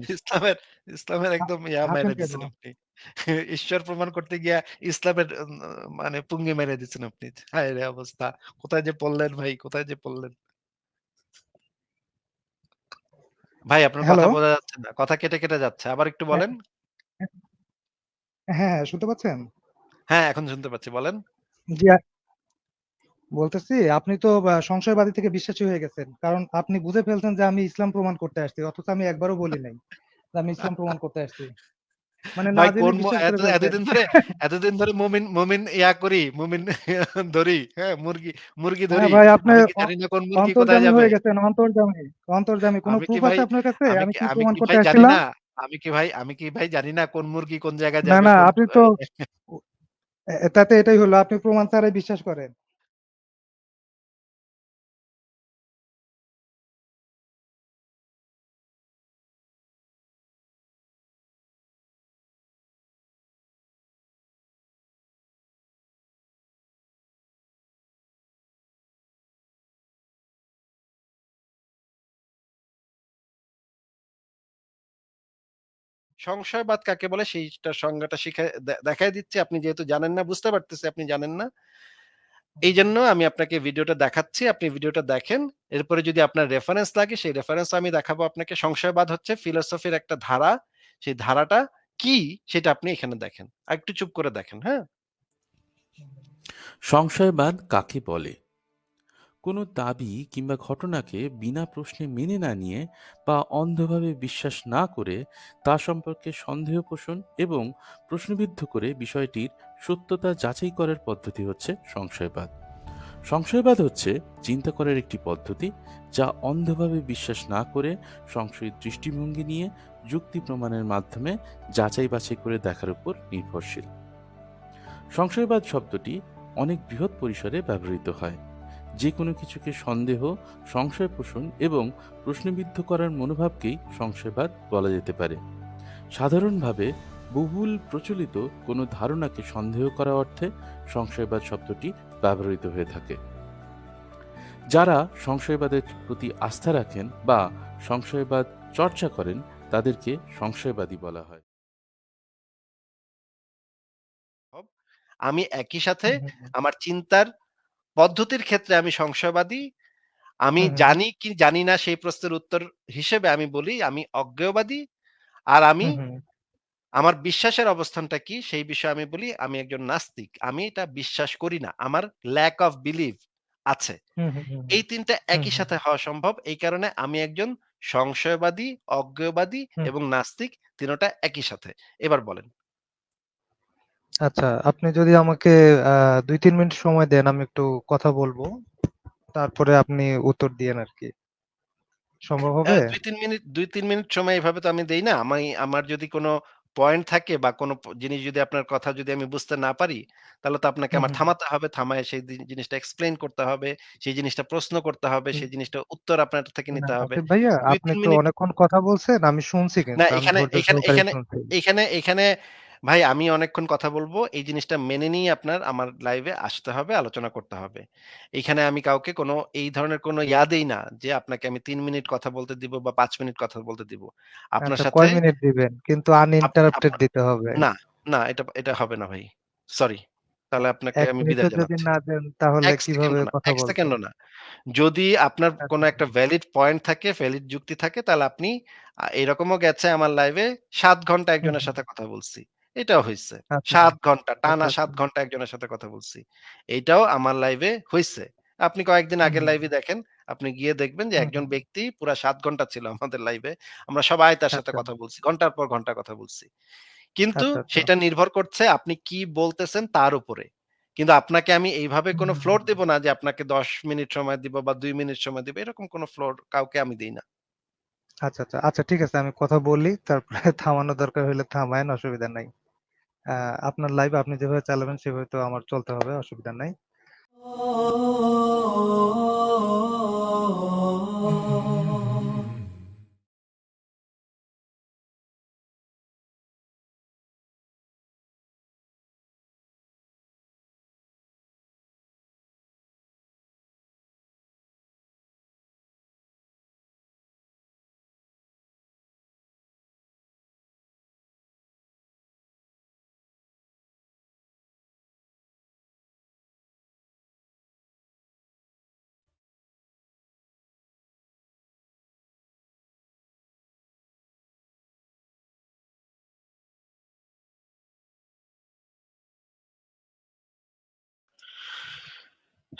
জিনিস। ইসলামের ইসলামের হা একদম হাসেন মেরে কেন? দিছেন আপনি। ঈশ্বর প্রমাণ করতে গিয়া ইসলামের মানে পুঙ্গি মেরে দিচ্ছেন আপনি। হায়রে অবস্থা! কোথায় যে পড়লেন ভাই, কোথায় যে পড়লেন? ভাই আপনার হ্যালো? কথা বোঝা যাচ্ছে না। কথা কেটে যাচ্ছে। আবার একটু হ্যাঁ, বলেন। হ্যাঁ, হ্যাঁ, শুনতে পাচ্ছেন? হ্যাঁ, এখন শুনতে পাচ্ছি। বলেন। জি, বলতেছি আপনি তো সংশয়বাদী থেকে বিশ্বাসী হয়ে গেছেন। কারণ আপনি বুঝে ফেলছেন যে আমি ইসলাম প্রমাণ করতে আসছি। অথচ আমি একবারও বলি নাই যে আমি ইসলাম প্রমাণ করতে আসছি। মানে না ভাই জেনে কোন বিশ্বাস করে ফেলছেন। এতদিন ধরে মুমিন করি, মুমিন ধরি, হ্যাঁ? মুরগি হ্যাঁ, ধরি। ভাই আপনি আমি কি জানি না কোন মুরগি কোথায় অন্তর্যামী যাবে? হয়ে গেছেন, অন্তর্যামী। অন্তর্যামী। কোন আমি কি প্রুফ ভাই আছে আপনার কাছে? আমি কি আমি প্রমাণ কি করতে ভাই জানি আসছিলাম? না? আমি কি ভাই জানি না কোন মুরগি কোন জায়গায় না, যাবে? না কোন আপনি তো তাতে এটাই হলো আপনি প্রমাণ ছাড়াই বিশ্বাস করেন। সংশয়বাদ কাকে বলে সেইটার সংজ্ঞাটা দেখায় দিচ্ছি। আপনি যেহেতু জানেন না, বুঝতে পারতেছি আপনি জানেন না। এইজন্য আমি আপনাকে ভিডিওটা দেখাচ্ছি। আপনি ভিডিওটা দেখেন। এরপরে যদি আপনার রেফারেন্স লাগে সেই রেফারেন্স আমি দেখাবো আপনাকে। সংশয়বাদ হচ্ছে ফিলোসফির একটা ধারা। সেই ধারাটা কি সেটা আপনি এখানে দেখেন। আরেকটু চুপ করে দেখেন, হ্যাঁ? সংশয়বাদ কাকে বলে? কোনো দাবি কিংবা ঘটনাকে বিনা প্রশ্নে মেনে না নিয়ে বা অন্ধভাবে বিশ্বাস না করে তা সম্পর্কে সন্দেহ পোষণ এবং প্রশ্নবিদ্ধ করে বিষয়টির সত্যতা যাচাই করার পদ্ধতি হচ্ছে সংশয়বাদ। সংশয়বাদ হচ্ছে চিন্তা করার একটি পদ্ধতি যা অন্ধভাবে বিশ্বাস না করে সংশয়িক দৃষ্টিভঙ্গি নিয়ে যুক্তি প্রমাণের মাধ্যমে যাচাই বাছাই করে দেখার উপর নির্ভরশীল। সংশয়বাদ শব্দটি অনেক বৃহৎ পরিসরে ব্যবহৃত হয়, যে কোনো কিছুকে সন্দেহ, সংশয় পোষণ এবং প্রশ্নবিদ্ধ করার মনোভাবকেই সংশয়বাদ বলা যেতে পারে। সাধারণভাবে বহুল প্রচলিত কোনো ধারণাকে সন্দেহ করা অর্থে সংশয়বাদ শব্দটি ব্যবহৃত হয়ে থাকে। যারা সংশয়বাদের প্রতি আস্থা রাখেন বা সংশয়বাদ চর্চা করেন তাদেরকে সংশয়বাদী বলা হয়। আমি একই সাথে হুম, হুম, হুম। আমার চিন্তার পদ্ধতির ক্ষেত্রে আমি সংশয়বাদী। আমি হুম, হুম, জানি কি জানি না সেই প্রশ্নের উত্তর হিসেবে আমি বলি আমি অজ্ঞেয়বাদী। আর আমি হুম, হুম, আমার বিশ্বাসের অবস্থানটা কি সেই বিষয়ে আমি বলি আমি একজন নাস্তিক। আমি এটা বিশ্বাস করি না। আমার lack of belief আছে। হুম, হুম, হুম, এই ৩ টা হুম, একই হুম, সাথে হওয়া সম্ভব। এই কারণে আমি একজন সংশয়বাদী, অজ্ঞেয়বাদী হুম। এবং নাস্তিক ৩ টা একই সাথে। এবার বলেন। আচ্ছা, আপনি যদি আমাকে ২-৩ মিনিট সময় দেন আমি একটু কথা বলবো। তারপরে আপনি উত্তর দিয়েন আরকি। সম্ভব হবে? ২-৩ মিনিট সময় এভাবে তো আমি দেই না। আমার যদি কোন পয়েন্ট থাকে বা কোন জিনিস যদি আপনার কথা যদি আমি বুঝতে না পারি, তাহলে তো আপনাকে হুম, আমার হুম, থামাতে হবে। থামায়ে সেই জিনিসটা এক্সপ্লেইন করতে হবে। সেই জিনিসটা প্রশ্ন করতে হবে। হুম। সেই জিনিসটার উত্তর আপনার থেকে না, নিতে হবে। আসিফ ভাইয়া আপনি ২-৩ তো মিনিট অনেকক্ষণ কথা বলছেন। আমি শুনছি না কিন্তু। আমি এখানে ধৈর্য এখানে সহকারে এখানে শুনছি। এখানে ভাই আমি অনেকক্ষণ কথা বলব। এই জিনিসটা মেনে নিয়ে আপনার আমার লাইভে আসতে হবে, আলোচনা করতে হবে। এখানে আমি কাউকে এই ধরনের ইয়া দেই না যে আপনাকে আমি ৩ মিনিট কথা বলতে দিব বা ৫ মিনিট কথা বলতে দিব। আপনার আচ্ছা সাথে কয় মিনিট দিবেন? কিন্তু আপ আপ আনইন্টারাপ্টেড দিতে হবে। না, না এটা হবে না ভাই। সরি। তাহলে আপনাকে ১ আমি বিদায় মিনিটও যদি জানাচ্ছি। না দেন তাহলে ১ কিভাবে সেকেন্ডও না, কথা ১ বলবো? সেকেন্ডও না। যদি আপনার কোনো আচ্ছা, একটা ভ্যালিড পয়েন্ট থাকে, ভ্যালিড যুক্তি থাকে তাহলে আপনি এরকমও গেছে আমার লাইভে ৭ ঘন্টা হুম, একজনের হুম। সাথে কথা বলছি। এটাও হইছে। আচ্ছা, ৭ ঘন্টা, আচ্ছা, টানা আচ্ছা। ৭ ঘন্টা একজনের সাথে কথা বলছি। এইটাও আমার লাইভে হইছে। আপনি কয়েকদিন হুম, আগের হুম, লাইভে দেখেন, আপনি গিয়ে দেখবেন যে হুম, একজন হুম। ব্যক্তি পুরা ৭ ঘন্টা ছিল আমাদের লাইভে। আমরা সবাই তার সাথে আচ্ছা, কথা বলছি। ঘন্টার পর ঘন্টা কথা বলছি। কিন্তু আচ্ছা, আচ্ছা। সেটা নির্ভর করছে আপনি কি বলতেছেন তার উপরে। কিন্তু আপনাকে আমি এইভাবে হুম, কোনো হুম, ফ্লোর হুম। দিব না যে আপনাকে ১০ মিনিট সময় দিব বা ২ মিনিট সময় দিব। এরকম কোনো ফ্লোর কাউকে আমি দেই না। আচ্ছা, আচ্ছা। আচ্ছা ঠিক আছে আমি কথা বলি। তারপরে থামানো দরকার হলে থামায়েন, অসুবিধা নাই। আ আপনার লাইভ আপনি যেভাবে চালাবেন সেভাবে তো আমার চলতে হবে, অসুবিধা নাই।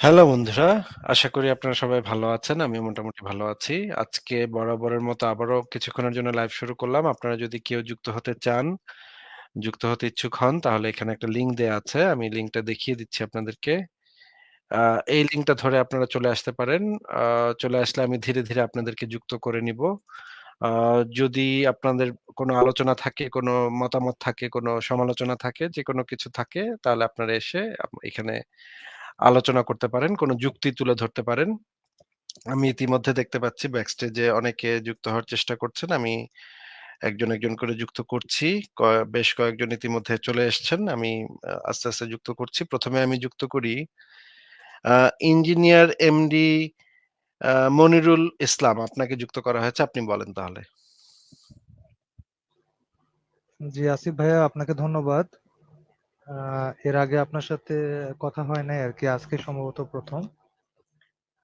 হ্যালো বন্ধুরা, আশা করি আপনারা সবাই ভালো আছেন। আমি মোটামুটি ভালো আছি। আজকে বরাবরের মতো আবারও কিছুক্ষণের জন্য লাইভ শুরু করলাম। আপনারা যদি কেউ যুক্ত হতে চান, যুক্ত হতে ইচ্ছুক হন তাহলে এখানে একটা লিঙ্ক দেয়া আছে। আমি লিঙ্কটা দেখিয়ে দিচ্ছি আপনাদেরকে। আ এই লিঙ্কটা ধরে আপনারা চলে আসতে পারেন। আ চলে আসলে আমি ধীরে, ধীরে আপনাদেরকে যুক্ত করে নিবো। আ যদি আপনাদের কোনো আলোচনা থাকে, কোনো মতামত থাকে, কোনো সমালোচনা থাকে, যেকোনো কিছু থাকে তাহলে আপনারা এসে এখানে আলোচনা করতে পারেন। কোনো যুক্তি তুলে ধরতে পারেন। আমি ইতিমধ্যে দেখতে পাচ্ছি ব্যাকস্টেজে অনেকে যুক্ত হওয়ার চেষ্টা করছেন। আমি একজন, একজন করে যুক্ত করছি। বেশ কয়েকজন ইতিমধ্যে চলে এসছেন। আমি আস্তে, আস্তে যুক্ত করছি। ১ম এ আমি যুক্ত করি আ ইঞ্জিনিয়ার এমডি মনিরুল ইসলাম। আপনাকে যুক্ত করা হয়েছে। আপনি বলেন তাহলে। জি আসিফ ভাইয়া, আপনাকে ধন্যবাদ। এর আগে আপনার সাথে কথা হয় নাই আরকি, আজকে সম্ভবত ১ম।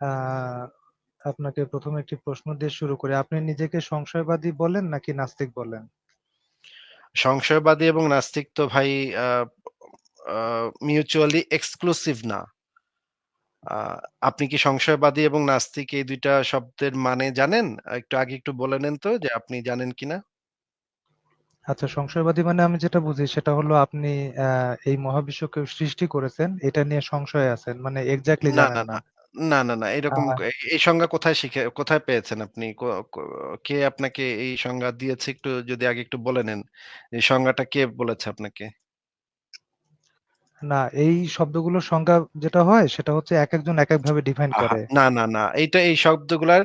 আ আপনাকে ১ম একটি প্রশ্ন দিয়ে শুরু করি। আপনি নিজেকে সংশয়বাদী বলেন নাকি নাস্তিক বলেন? সংশয়বাদী এবং নাস্তিক তো ভাই আ আ মিউচুয়ালি এক্সক্লুসিভ না। আ আপনি কি সংশয়বাদী এবং নাস্তিক এই ২ টা শব্দের মানে জানেন? একটু আগে একটু বলে নেন তো যে আপনি জানেন কিনা? আচ্ছা, সংশয়বাদী মানে আমি যেটা বুঝি সেটা হলো আপনি এই মহাবিশ্বকে সৃষ্টি করেছেন, এটা নিয়ে সংশয়ে আছেন। মানে এক্সাক্টলি না, জানেন না, না। না। না, এরকম আ এই সংজ্ঞা কোথায় পেয়েছেন আপনি? ক ক কে আপনাকে এই সংজ্ঞা দিয়েছে একটু যদি আগে একটু বলে নেন। এই সংজ্ঞাটা কে বলেছে আপনাকে? না, এই শব্দগুলোর সংজ্ঞা যেটা হয় সেটা হচ্ছে একেকজন একেকভাবে ডিফাইন আহা! করে। না। এই শব্দগুলার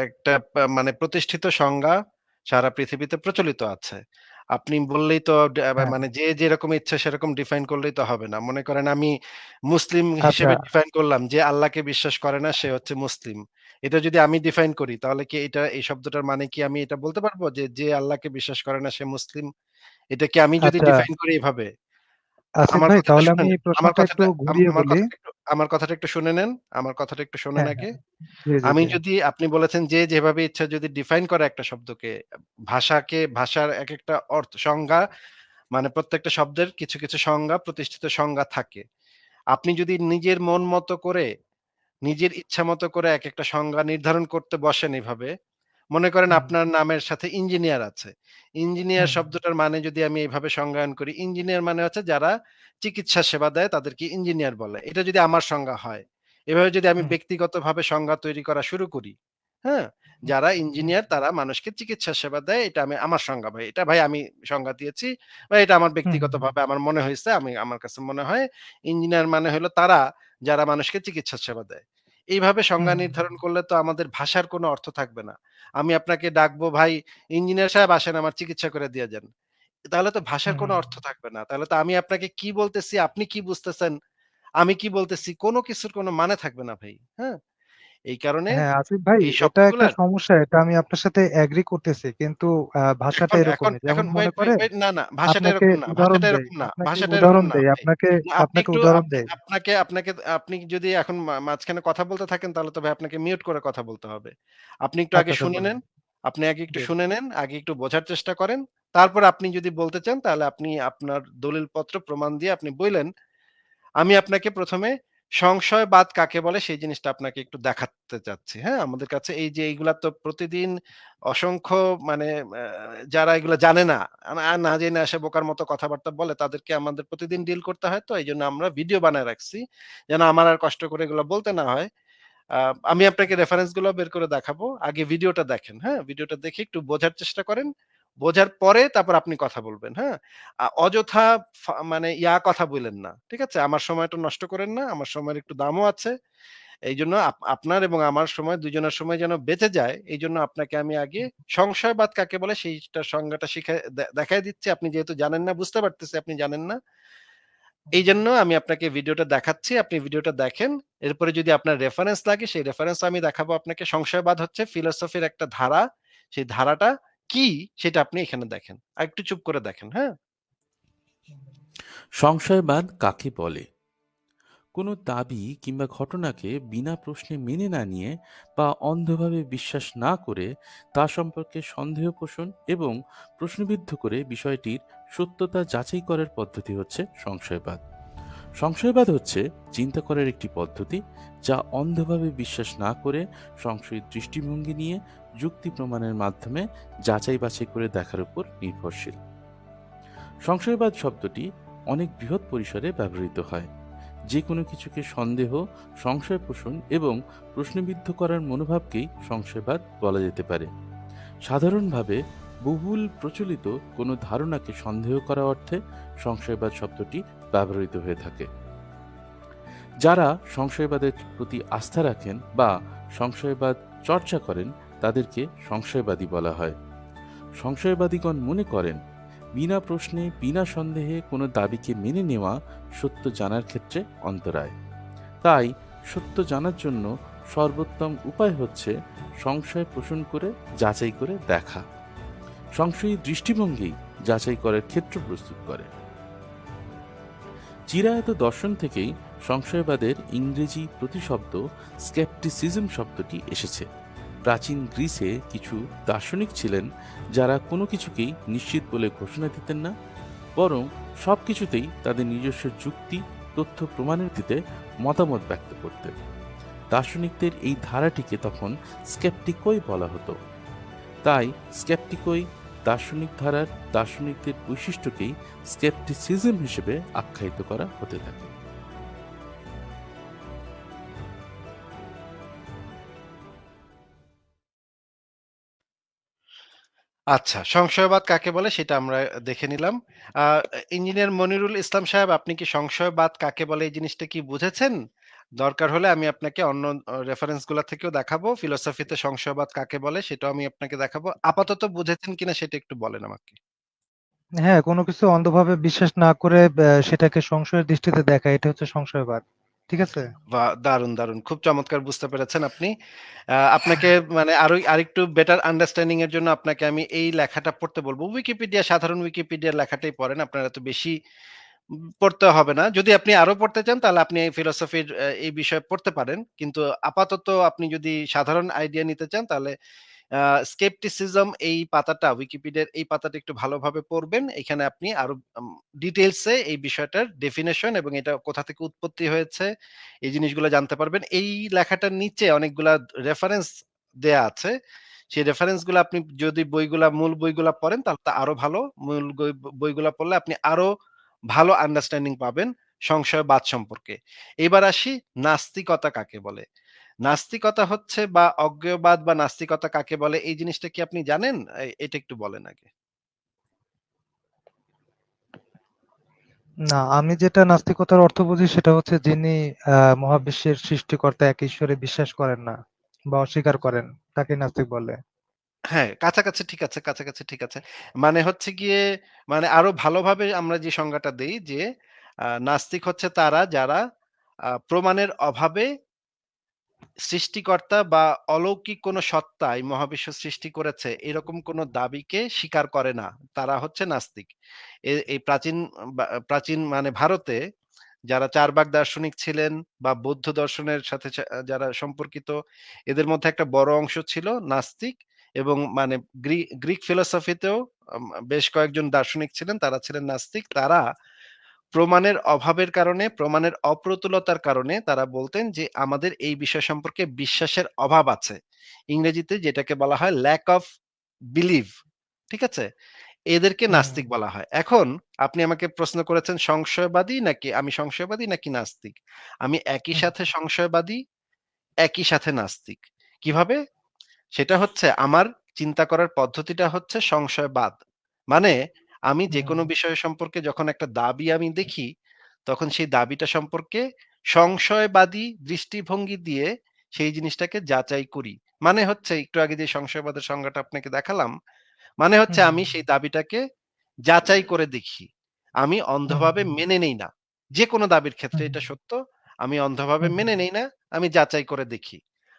একটা মানে প্রতিষ্ঠিত সংজ্ঞা সারা পৃথিবীতে প্রচলিত আছে। আপনি বললেই তো হ্যাঁ, মানে যে যেরকম ইচ্ছা সেরকম ডিফাইন করলেই তো হবে না। মনে করেন আমি মুসলিম আচ্ছা, হিসেবে ডিফাইন করলাম যে আল্লাহকে বিশ্বাস করে না সে হচ্ছে মুসলিম। এটা যদি আমি ডিফাইন করি তাহলে কি এই শব্দটার মানে কি আমি এটা বলতে পারবো যে, যে আল্লাহকে বিশ্বাস করে না সে মুসলিম? এটা কি আমি যদি আচ্ছা ডিফাইন করি এভাবে? আসিফ আমার ভাই, কথাটা তাহলে শুনে আমি নেন। আমার প্রশ্নটা একটু কথাটা ঘুরিয়ে আমার বলি। কথাটা একটু আমার কথাটা একটু শুনে নেন। আমার কথাটা একটু শোনেন হ্যাঁ, আগে। হ্যাঁ। জি, আমি জি। যদি আপনি বলেছেন যে যেভাবে ইচ্ছা যদি ডিফাইন করে একটা শব্দকে, ভাষার একেকটা সংজ্ঞা মানে প্রত্যেকটা শব্দের কিছু, কিছু সংজ্ঞা প্রতিষ্ঠিত সংজ্ঞা থাকে। আপনি যদি নিজের মন মতো করে, নিজের ইচ্ছা মতো করে একেকটা সংজ্ঞা নির্ধারণ করতে বসেন এভাবে, মনে করেন হুম, আপনার নামের সাথে ইঞ্জিনিয়ার আছে। ইঞ্জিনিয়ার হুম, শব্দটার মানে যদি আমি এভাবে সংজ্ঞায়ন করি, ইঞ্জিনিয়ার মানে হচ্ছে যারা চিকিৎসা সেবা দেয় তাদেরকে ইঞ্জিনিয়ার বলে। এটা যদি আমার সংজ্ঞা হয়। এভাবে যদি আমি হুম, ব্যক্তিগতভাবে সংজ্ঞা তৈরি করা শুরু করি, হ্যাঁ? হুম, যারা হুম, ইঞ্জিনিয়ার তারা মানুষকে চিকিৎসা সেবা দেয়। এটা আমার সংজ্ঞা ভাই। এটা ভাই আমি সংজ্ঞা দিয়েছি বা এটা আমার হুম, হুম, ব্যক্তিগতভাবে আমার মনে হইছে। আমার কাছে মনে হয় ইঞ্জিনিয়ার মানে হলো তারা যারা মানুষকে চিকিৎসা সেবা দেয়। এইভাবে হুম, সংজ্ঞা হুম, নির্ধারণ করলে তো আমাদের ভাষার কোনো অর্থ থাকবে না। আমি আপনাকে ডাকবো, "ভাই ইঞ্জিনিয়ার সাহেব আসেন আমার চিকিৎসা করে দিয়ে যান।" তাহলে তো ভাষার হুম, কোনো হুম। অর্থ থাকবে না। তাহলে তো আমি আপনাকে কি বলতেছি, আপনি কি বুঝতেছেন, আমি কি বলতেছি, কোনো কিছুর কোনো মানে থাকবে না ভাই। হ্যাঁ? এই কারণে হ্যাঁ, আসিফ ভাই, এই এটা একটা শব্দগুলার সমস্যা। এটা আমি আপনার সাথে এগ্রি করতেছি। কিন্তু ভাষাটা এখন এখন এরকমই। যেমন এখন মনে করেন, না, ভাষাটা আপনাকে এরকম না, উদাহরণ দেই, ভাষাটা এরকম না ভাই। আপনাকে না আপনাকে উদাহরণ দেই। আপনি যদি এখন মাঝখানে কথা বলতে থাকেন তাহলে তো ভাই আপনাকে মিউট করে কথা বলতে হবে। আপনি একটু আচ্ছা, আগে আচ্ছা শুনে বলেন। নেন। আপনি আগে একটু জি। শুনে নেন, আগে একটু বোঝার চেষ্টা করেন। তারপর আপনি যদি বলতে চান তাহলে আপনি আপনার দলিলপত্র প্রমাণ দিয়ে আপনি বইলেন। আমি আপনাকে ১ম এ সংশয়বাদ কাকে বলে সেই জিনিসটা আপনাকে একটু দেখাতে চাচ্ছি। হ্যাঁ? আমাদের কাছে এই যে এইগুলা তো প্রতিদিন অসংখ্য মানে যারা এগুলা জানে না, না জেনে আসে বোকার মতো কথাবার্তা বলে তাদেরকে আমাদের প্রতিদিন ডিল করতে হয় তো এইজন্য আমরা ভিডিও বানায় রাখছি। যেন আমার আর কষ্ট করে এগুলা বলতে না হয়। আ আমি আপনাকে রেফারেন্স গুলো বের করে দেখাবো। আগে ভিডিওটা দেখেন, হ্যাঁ? ভিডিওটা দেখে একটু বোঝার চেষ্টা করেন। বোঝার পরে তারপর আপনি কথা বলবেন, হ্যাঁ? অযথা মানে কথা বইলেন না। ঠিক আছে? আমার সময়টা নষ্ট করেন না। আমার সময়ের একটু দামও আছে। এইজন্য আপনার এবং আমার সময় ২ জনের সময় যেন বেঁচে যায়, এইজন্য আপনাকে আমি আগে সংশয়বাদ কাকে বলে সেইটার সংজ্ঞাটা দেখায় দিচ্ছি। আপনি যেহেতু জানেন না, বুঝতে পারতেছি আপনি জানেন না। এইজন্য আমি আপনাকে ভিডিওটা দেখাচ্ছি। আপনি ভিডিওটা দেখেন। এরপরে যদি আপনার রেফারেন্স লাগে সেই রেফারেন্স আমি দেখাবো আপনাকে। সংশয়বাদ হচ্ছে ফিলোসফির একটা ধারা। সেই ধারাটা কি সেটা আপনি এখানে দেখেন। আরেকটু চুপ করে দেখেন, হ্যাঁ? সংশয়বাদ কাকে বলে? কোনো দাবি কিংবা ঘটনাকে বিনা প্রশ্নে মেনে না নিয়ে বা অন্ধভাবে বিশ্বাস না করে তা সম্পর্কে সন্দেহ পোষণ এবং প্রশ্নবিদ্ধ করে বিষয়টির সত্যতা যাচাই করার পদ্ধতি হচ্ছে সংশয়বাদ। সংশয়বাদ হচ্ছে চিন্তা করার একটি পদ্ধতি যা অন্ধভাবে বিশ্বাস না করে সংশয়ী দৃষ্টিভঙ্গি নিয়ে যুক্তি প্রমাণের মাধ্যমে যাচাই বাছাই করে দেখার উপর নির্ভরশীল। সংশয়বাদ শব্দটি অনেক বৃহৎ পরিসরে ব্যবহৃত হয়। যে কোনো কিছুকে সন্দেহ, সংশয় পোষণ এবং প্রশ্নবিদ্ধ করার মনোভাবকেই সংশয়বাদ বলা যেতে পারে। সাধারণভাবে বহুল প্রচলিত কোনো ধারণাকে সন্দেহ করা অর্থে সংশয়বাদ শব্দটি ব্যবহৃত হয়ে থাকে। যারা সংশয়বাদের প্রতি আস্থা রাখেন বা সংশয়বাদ চর্চা করেন তাদেরকে সংশয়বাদী বলা হয়। সংশয়বাদীগণ মনে করেন বিনা প্রশ্নে বিনা সন্দেহে কোনো দাবিকে মেনে নেওয়া সত্য জানার ক্ষেত্রে অন্তরায়। তাই সত্য জানার জন্য সর্বোত্তম উপায় হচ্ছে সংশয় পোষণ করে যাচাই করে দেখা। সংশয়ী দৃষ্টিভঙ্গি যাচাই করার ক্ষেত্র প্রস্তুত করে। চিরায়ত দর্শন থেকেই সংশয়বাদের ইংরেজি প্রতিশব্দ স্কেপটিসিজম শব্দটি এসেছে। প্রাচীন গ্রিসে কিছু দার্শনিক ছিলেন যারা কোনো কিছুকেই নিশ্চিত বলে ঘোষণা দিতেন না, বরং সব কিছুতেই তাদের নিজস্ব যুক্তি, তথ্য প্রমাণের ভিত্তিতে মতামত ব্যক্ত করতেন। দার্শনিকদের এই ধারাটিকে তখন স্কেপটিকই বলা হতো। তাই স্কেপটিকই দার্শনিক ধারার দার্শনিকদের বৈশিষ্ট্যকেই স্কেপটিসিজম হিসেবে আখ্যায়িত করা হতে থাকে। আচ্ছা, সংশয়বাদ কাকে বলে সেটা আমরা দেখে নিলাম। আ ইঞ্জিনিয়ার মনিরুল ইসলাম সাহেব, আপনি কি সংশয়বাদ কাকে বলে এই জিনিসটা কি বুঝেছেন? দরকার হলে আমি আপনাকে অন্য রেফারেন্স গুলা থেকেও দেখাবো। ফিলোসফিতে সংশয়বাদ কাকে বলে সেটাও আমি আপনাকে দেখাবো। আপাতত বুঝেছেন কিনা সেটা একটু বলেন আমাকে। হ্যাঁ, কোনো কিছু অন্ধভাবে বিশ্বাস না করে সেটাকে সংশয়ের দৃষ্টিতে দেখা, এটা হচ্ছে সংশয়বাদ। ঠিক আছে? বাহ! দারুণ, দারুণ। খুব চমৎকার বুঝতে পেরেছেন আপনি। আপনাকে মানে আরেকটু বেটার আন্ডারস্ট্যান্ডিং এর জন্য আপনাকে আমি এই লেখাটা পড়তে বলব। উইকিপিডিয়া, সাধারণ উইকিপিডিয়ার লেখাটাই পড়েন। আপনার এত বেশি পড়তে হবে না। যদি আপনি আরো পড়তে চান তাহলে আপনি এই ফিলোসফির এই বিষয়ে পড়তে পারেন। কিন্তু আপাতত আপনি যদি সাধারণ আইডিয়া নিতে চান তাহলে আ স্কেপটিসিজম এই পাতাটা, উইকিপিডিয়ার এই পাতাটা একটু ভালোভাবে পড়বেন। এখানে আপনি আরো ডিটেইলস এ এই বিষয়টার ডেফিনিশন এবং এটা কোথা থেকে উৎপত্তি হয়েছে এই জিনিসগুলো জানতে পারবেন। এই লেখাটার নিচে অনেকগুলা রেফারেন্স দেয়া আছে। সেই রেফারেন্স গুলা আপনি যদি মূল বইগুলা পড়েন তাহলে তো আরো ভালো। মূল বইগুলা পড়লে আপনি আরো ভালো আন্ডারস্ট্যান্ডিং পাবেন সংশয়বাদ সম্পর্কে। এবার আসি নাস্তিকতা কাকে বলে? নাস্তিকতা হচ্ছে বা অজ্ঞেয়বাদ বা নাস্তিকতা কাকে বলে এই জিনিসটা কি আপনি জানেন? এটা একটু বলেন আগে। না, আমি যেটা নাস্তিকতার অর্থ বুঝি সেটা হচ্ছে যিনি মহাবিশ্বের সৃষ্টিকর্তা এক ঈশ্বরে বিশ্বাস করেন না বা অস্বীকার করেন, তাকে নাস্তিক বলে। হ্যাঁ, কাছাকাছি ঠিক আছে, কাছাকাছি ঠিক আছে। মানে হচ্ছে গিয়ে মানে আরো ভালোভাবে আমরা যে সংজ্ঞাটা দেই যে নাস্তিক হচ্ছে তারা যারা প্রমাণের অভাবে সৃষ্টিকর্তা বা অলৌকিক কোনো সত্তা এই মহাবিশ্ব সৃষ্টি করেছে এরকম কোনো দাবিকে স্বীকার করে না। তারা হচ্ছে নাস্তিক। এই প্রাচীন মানে ভারতে যারা চার্বাক দার্শনিক ছিলেন বা বৌদ্ধ দর্শনের সাথে যারা সম্পর্কিত এদের মধ্যে একটা বড় অংশ ছিল নাস্তিক এবং মানে গ্রিক ফিলোসফিতেও বেশ কয়েকজন দার্শনিক ছিলেন, তারা ছিলেন নাস্তিক। তারা প্রমাণের অভাবের কারণে, প্রমাণের অপ্রতুলতার কারণে তারা বলতেন যে আমাদের এই বিষয় সম্পর্কে বিশ্বাসের অভাব আছে। ইংরেজিতে যেটাকে বলা হয় ল্যাক অফ বিলিভ। ঠিক আছে? এদেরকে হুম, নাস্তিক বলা হয়। এখন আপনি আমাকে প্রশ্ন করেছেন সংশয়বাদী নাকি আমি সংশয়বাদী নাকি নাস্তিক? আমি একই হুম, সাথে সংশয়বাদী, একই সাথে নাস্তিক। কিভাবে? সেটা হচ্ছে আমার চিন্তা করার পদ্ধতিটা হচ্ছে সংশয়বাদ। মানে আমি হুম, যেকোনো বিষয় সম্পর্কে যখন একটা দাবি আমি দেখি, তখন সেই দাবিটা সম্পর্কে সংশয়বাদী দৃষ্টিভঙ্গি দিয়ে সেই জিনিসটাকে যাচাই করি। মানে হচ্ছে একটু আগে যে সংশয়বাদের সংজ্ঞাটা আপনাকে দেখালাম, মানে হচ্ছে হুম, আমি সেই দাবিটাকে যাচাই করে দেখি। আমি হুম, অন্ধভাবে মেনে নেই না। যেকোনো দাবির ক্ষেত্রে হুম, এটা সত্য। আমি অন্ধভাবে হুম, মেনে নেই না। আমি যাচাই করে দেখি।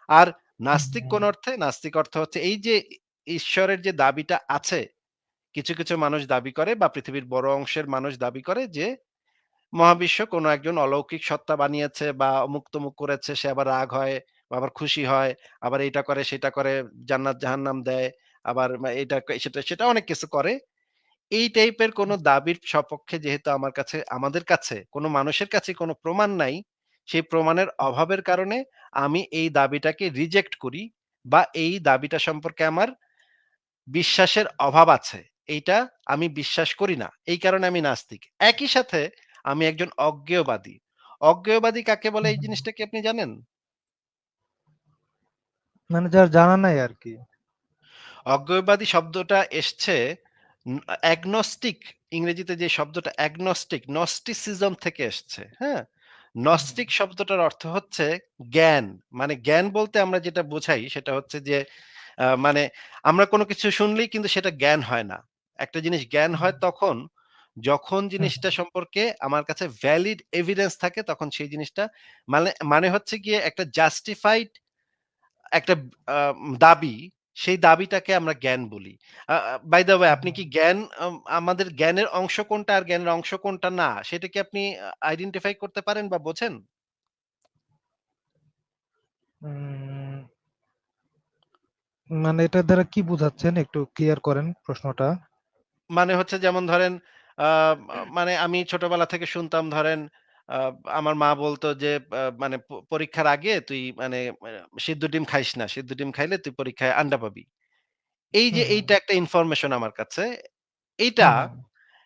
আর হুম, নাস্তিক কোন অর্থে? নাস্তিক অর্থ হচ্ছে এই যে ঈশ্বরের যে দাবিটা আছে, কিছু, কিছু মানুষ দাবি করে বা পৃথিবীর বড় অংশের মানুষ দাবি করে যে মহাবিশ্ব কোন একজন অলৌকিক সত্তা বানিয়েছে বা অমুক-তমুক করেছে, সে আবার রাগ হয় বা আবার খুশি হয়, আবার এইটা করে সেটা করে, জান্নাত জাহান্নাম দেয়, আবার এটা সেটা অনেক কিছু করে। এই টাইপের কোনো দাবির সপক্ষে যেহেতু আমাদের কাছে কোনো মানুষের কাছে কোনো প্রমাণ নাই, সেই প্রমাণের অভাবের কারণে আমি এই দাবিটাকে রিজেক্ট করি বা এই দাবিটা সম্পর্কে আমার বিশ্বাসের অভাব আছে। এইটা আমি বিশ্বাস করি না। এই কারণে আমি নাস্তিক। একই সাথে আমি একজন অজ্ঞেয়বাদী। অজ্ঞেয়বাদী কাকে বলে হুম, এই হুম, হুম। জিনিসটা কি আপনি জানেন? মানে যার জানা নাই আর কি। অজ্ঞেয়বাদী শব্দটা এসছে অ্যাগনস্টিক, ইংরেজিতে যে শব্দটা অ্যাগনস্টিক, নস্টিসিজম থেকে এসছে। হ্যাঁ? হুম, হুম, নস্টিক শব্দটার অর্থ হচ্ছে জ্ঞান। মানে জ্ঞান বলতে আমরা যেটা বোঝাই সেটা হচ্ছে যে মানে আমরা কোনো কিছু শুনলেই কিন্তু সেটা জ্ঞান হয় না। একটা জিনিস জ্ঞান হুম, হয় তখন, যখন হুম, জিনিসটা সম্পর্কে আমার কাছে ভ্যালিড এভিডেন্স থাকে তখন সেই জিনিসটা মানে মানে হচ্ছে গিয়ে একটা জাস্টিফাইড একটা দাবি, সেই দাবিটাকে আমরা জ্ঞান বলি। বাই দ্যা ওয়ে হুম, আপনি হুম। কি জ্ঞান আমাদের জ্ঞানের অংশ কোনটা আর জ্ঞানের অংশ কোনটা না, সেটা কি আপনি আইডেন্টিফাই করতে পারেন বা বোঝেন? উম, মানে এটার দ্বারা কি বোঝাচ্ছেন একটু ক্লিয়ার করেন প্রশ্নটা। মানে হচ্ছে যেমন ধরেন আ মানে আমি ছোটবেলা থেকে শুনতাম ধরেন আ আমার মা বলত যে মানে পরীক্ষার আগে তুই মানে সিদ্ধ ডিম খাইস না। সিদ্ধ ডিম খাইলে তুই পরীক্ষায় আন্ডা পাবি। এই যে হুম, হুম, এইটা একটা ইনফরমেশন আমার কাছে। এইটা হুম, হুম,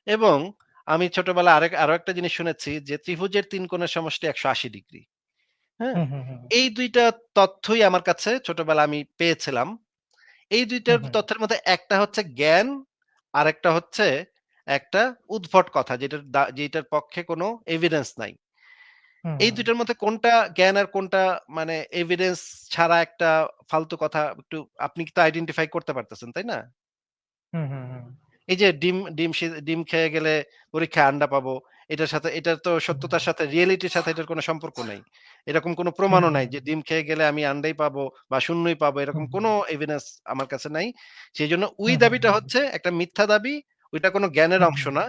এবং আমি ছোটবেলায় আরো একটা জিনিস শুনেছি যে ত্রিভুজের ৩ কোণের সমষ্টি ১৮০ ডিগ্রি। হ্যাঁ? হুম, হুম, হুম, এই ২ টা তথ্যই আমার কাছে ছোটবেলায় আমি পেয়েছিলাম। এই ২ হুম, টার হুম, তথ্যের মধ্যে একটা হচ্ছে জ্ঞান, আরেকটা হচ্ছে একটা উদ্ভট কথা যেটার পক্ষে কোনো এভিডেন্স নাই। হুম, এই হুম, ২ টার মধ্যে কোনটা জ্ঞান আর কোনটা মানে এভিডেন্স ছাড়া একটা ফালতু কথা একটু আপনি তো আইডেন্টিফাই করতে পারতেছেন, তাই না? হুম, হুম, হুম, এই যে ডিম খেয়ে গেলে পরীক্ষায় আন্ডা পাবো। এটার তো হুম, সত্যতার সাথে রিয়েলিটির সাথে এটার কোনো সম্পর্ক নাই। এরকম কোনো হুম, প্রমাণও হুম, নাই যে ডিম খেয়ে গেলে আমি আন্ডাই পাবো বা শূন্যই পাবো এরকম হুম, কোনো এভিডেন্স আমার কাছে নাই। সেজন্য ওই হুম, হুম, দাবিটা হচ্ছে একটা মিথ্যা দাবি। ওইটা কোনো জ্ঞানের হুম, অংশ হুম, না।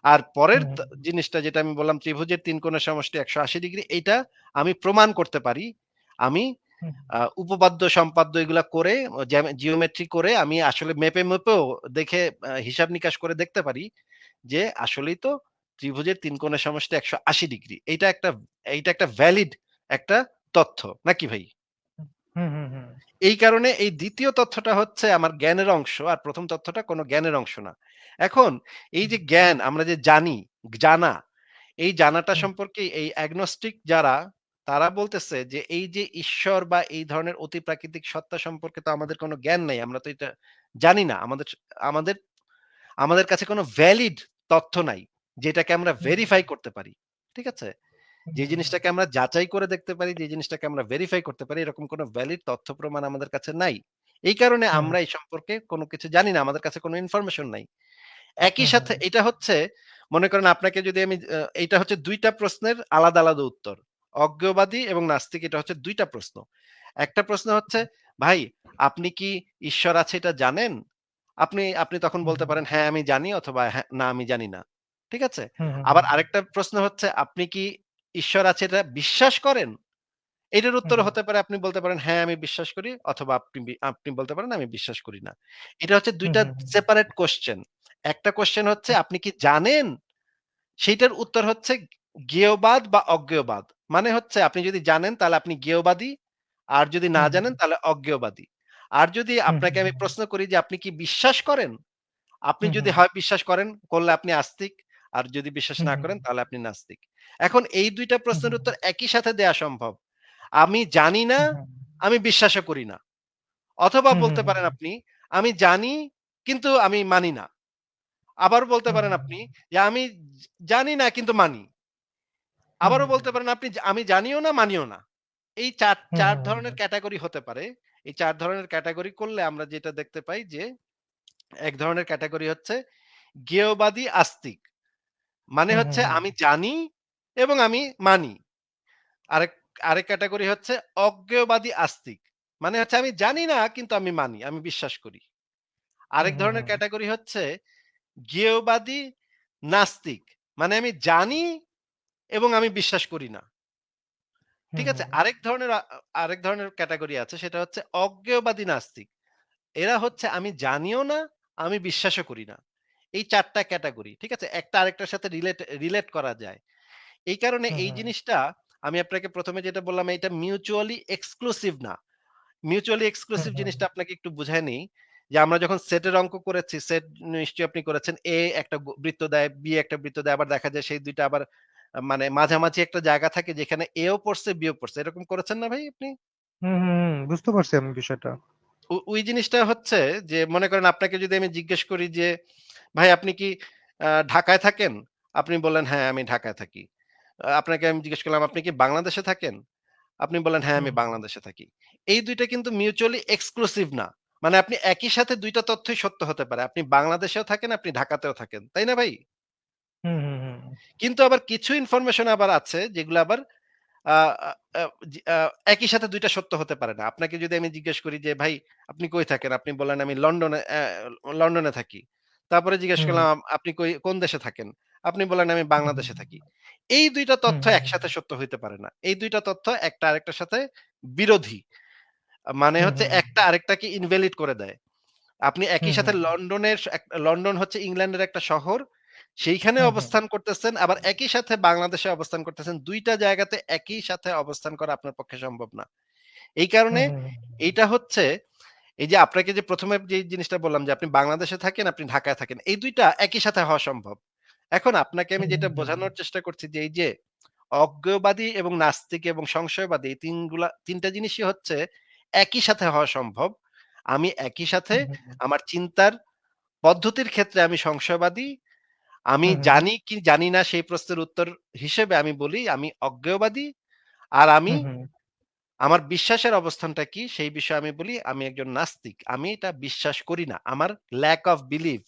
আর পরের হুম, জিনিসটা যেটা আমি বললাম ত্রিভুজের ৩ কোণের সমষ্টি ১৮০ ডিগ্রি এইটা আমি প্রমাণ করতে পারি। আমি হুম, উপপাদ্য, সম্পাদ্য এগুলা করে জিওমেট্রি করে আমি আসলে মেপেও দেখে হিসাব-নিকাশ করে দেখতে পারি যে আসলেই তো ত্রিভুজের ৩ কোণের সমষ্টি ১৮০ ডিগ্রি। এইটা একটা ভ্যালিড একটা তথ্য। নাকি ভাই? হুম, হুম, হুম, এই কারণে এই ২য় তথ্যটা হচ্ছে আমার জ্ঞানের অংশ। আর ১ম তথ্যটা কোনো জ্ঞানের অংশ না। এখন এই যে জ্ঞান আমরা যে জানি, জানা, এই জানাটা হুম, সম্পর্কে এই অ্যাগনস্টিক যারা তারা বলতেছে যে এই যে ঈশ্বর বা এই ধরনের অতিপ্রাকৃতিক সত্তা সম্পর্কে তো আমাদের কোনো জ্ঞান নাই। আমরা তো এটা জানি না। আমাদের আমাদের কাছে কোনো ভ্যালিড তথ্য নাই। যেটাকে আমরা হুম, ভেরিফাই করতে পারি। ঠিক আছে? হুম, যে হুম, জিনিসটাকে আমরা যাচাই করে দেখতে পারি, যে জিনিসটাকে আমরা ভেরিফাই করতে পারি, এরকম কোনো ভ্যালিড তথ্য প্রমাণ আমাদের কাছে নাই। এই কারণে হুম, আমরা এই সম্পর্কে কোনো কিছু জানি না। আমাদের কাছে কোনো ইনফরমেশন নাই। একই হুম, সাথে এটা হচ্ছে মনে করেন আপনাকে যদি আমি এইটা হচ্ছে ২ টা প্রশ্নের আলাদা উত্তর। অজ্ঞবাদী এবং নাস্তিক এটা হচ্ছে ২ টা প্রশ্ন। একটা প্রশ্ন হচ্ছে, "ভাই আপনি কি ঈশ্বর আছে এটা জানেন?" আপনি আপনি তখন হুম, বলতে পারেন, "হ্যাঁ, আমি জানি" অথবা "হ্যাঁ, না আমি জানি না।" ঠিক আছে? হুম, আবার হুম, আরেকটা প্রশ্ন হচ্ছে, "আপনি কি ঈশ্বর আছে এটা বিশ্বাস করেন?" এটার হুম, উত্তর হতে পারে আপনি বলতে পারেন, "হ্যাঁ, আমি বিশ্বাস করি" অথবা আপনি বলতে পারেন, "আমি বিশ্বাস করি না।" এটা হচ্ছে ২ হুম, টা হুম, সেপারেট কোয়েশ্চেন। একটা কোয়েশ্চেন হচ্ছে, "আপনি কি জানেন?" সেইটার উত্তর হচ্ছে জ্ঞেয়বাদ বা অজ্ঞেয়বাদ। মানে হচ্ছে আপনি যদি জানেন তাহলে আপনি জ্ঞেয়বাদী, আর যদি না হুম, হুম, জানেন তাহলে অজ্ঞেয়বাদী। আর যদি হুম, আপনাকে আমি প্রশ্ন করি যে আপনি কি বিশ্বাস করেন? আপনি হুম, যদি হুম, হয় বিশ্বাস করেন, করলে আপনি আস্তিক। আর যদি বিশ্বাস হুম, না হুম, করেন তাহলে আপনি নাস্তিক। এখন এই ২ টা হুম, প্রশ্নের হুম, উত্তর একই সাথে দেয়া সম্ভব। আমি জানি না, হুম, আমি বিশ্বাসও করি না। অথবা হুম, বলতে হুম, পারেন আপনি, আমি জানি কিন্তু আমি মানি না। আবারও বলতে হুম, পারেন আপনি যে আমি জানি না কিন্তু মানি। হুম, আবারও হুম, বলতে পারেন আপনি যে আমি জানিও না, মানিও না। এই ৪ হুম, ধরনের ক্যাটেগরি হতে পারে। এই ৪ ধরনের ক্যাটেগরি করলে আমরা যেটা দেখতে পাই যে, এক ধরনের ক্যাটেগরি হচ্ছে জ্ঞেয়বাদী আস্তিক। মানে হুম, হচ্ছে হুম, আমি জানি এবং আমি মানি। আরেক আরেক ক্যাটেগরি হচ্ছে অজ্ঞেয়বাদী আস্তিক। মানে হচ্ছে আমি জানি না কিন্তু আমি মানি, আমি বিশ্বাস করি। হুম, আরেক ধরনের ক্যাটেগরি হচ্ছে জ্ঞেয়বাদী নাস্তিক। মানে আমি জানি এবং আমি বিশ্বাস করি না। হুম, ঠিক আছে? হুম, আরেক ধরনের ক্যাটেগরি আছে সেটা হচ্ছে অজ্ঞেয়বাদী নাস্তিক। এরা হচ্ছে আমি জানিও না, আমি বিশ্বাসও করি না। এই ৪ টা ক্যাটেগরি। ঠিক আছে? একটা আরেকটার সাথে রিলেট করা যায়। এই কারণে হুম, এই হুম, জিনিসটা আমি আপনাকে ১ম এ যেটা বললাম এটা মিউচুয়ালি এক্সক্লুসিভ না। মিউচুয়ালি হুম, এক্সক্লুসিভ হুম, জিনিসটা আপনাকে একটু বুঝায় নেই। যে আমরা যখন সেটের অঙ্ক করেছি, সেট নিশ্চয়ই আপনি করেছেন। A একটা বৃত্ত দেয়, B একটা বৃত্ত দেয়। আবার দেখা যায় সেই ২ টা আবার মানে মাঝামাঝি একটা জায়গা থাকে যেখানে A ও পড়ছে, B ও পড়ছে। এরকম করেছেন না ভাই আপনি? হুম, হুম, হুম, বুঝতে পারছি আমি বিষয়টা। ওই জিনিসটা হচ্ছে যে মনে করেন আপনাকে যদি আমি জিজ্ঞেস করি যে, "ভাই আপনি কি ঢাকায় থাকেন?" আপনি বললেন, "হ্যাঁ, আমি ঢাকায় থাকি।" আপনাকে আমি জিজ্ঞেস করলাম, "আপনি কি বাংলাদেশে থাকেন?" আপনি বললেন, "হ্যাঁ, আমি হুম, বাংলাদেশে থাকি।" এই ২ টা কিন্তু মিউচুয়ালি এক্সক্লুসিভ না। মানে আপনি একই সাথে ২ টা তথ্যই সত্য হতে পারে। আপনি বাংলাদেশেও থাকেন, আপনি ঢাকাতেও থাকেন। তাই না ভাই? হুম, হুম, হুম, কিন্তু আবার কিছু ইনফরমেশন আবার আছে যেগুলো আবার আ আ আ জি একই সাথে ২ টা সত্য হতে পারে না। আপনাকে যদি আমি জিজ্ঞেস করি যে, "ভাই আপনি কই থাকেন?" আপনি বললেন, "আমি লন্ডনে থাকি।" তারপরে জিজ্ঞেস হুম, করলাম, "আপনি কোন দেশে থাকেন?" আপনি বললেন, "আমি হুম, বাংলাদেশে থাকি।" এই ২ টা হুম, তথ্য হুম, একসাথে সত্য হইতে পারে না। এই ২ টা তথ্য একটা আরেকটার সাথে বিরোধী। মানে হুম, হচ্ছে হুম, একটা আরেকটাকে ইনভ্যালিড করে দেয়। আপনি একই হুম, সাথে হুম, লন্ডন হচ্ছে ইংল্যান্ডের একটা শহর। সেইখানে হুম, হুম, অবস্থান করতেছেন, আবার একই সাথে বাংলাদেশে অবস্থান করতেছেন। ২ টা জায়গাতে একই সাথে অবস্থান করা আপনার পক্ষে সম্ভব না। এই কারণে হুম, হুম, এইটা হচ্ছে এই যে আপনাকে যে ১ম এ যে জিনিসটা বললাম যে আপনি বাংলাদেশে থাকেন, আপনি ঢাকায় থাকেন। এই ২ টা একই সাথে হওয়া সম্ভব। এখন আপনাকে আমি হুম, যেটা হুম, বোঝানোর চেষ্টা করছি যে এই যে অজ্ঞেয়বাদী এবং নাস্তিক এবং সংশয়বাদী এই ৩ টা জিনিসই হচ্ছে একই সাথে হওয়া সম্ভব। আমি একই সাথে হুম, হুম, আমার চিন্তার পদ্ধতির ক্ষেত্রে আমি সংশয়বাদী। আমি হুম, হুম, জানি কি জানি না সেই প্রশ্নের উত্তর হিসেবে আমি বলি আমি অজ্ঞেয়বাদী। আর আমি হুম, হুম, আমার বিশ্বাসের অবস্থানটা কি সেই বিষয়ে আমি বলি আমি একজন নাস্তিক। আমি এটা বিশ্বাস করি না। আমার lack of belief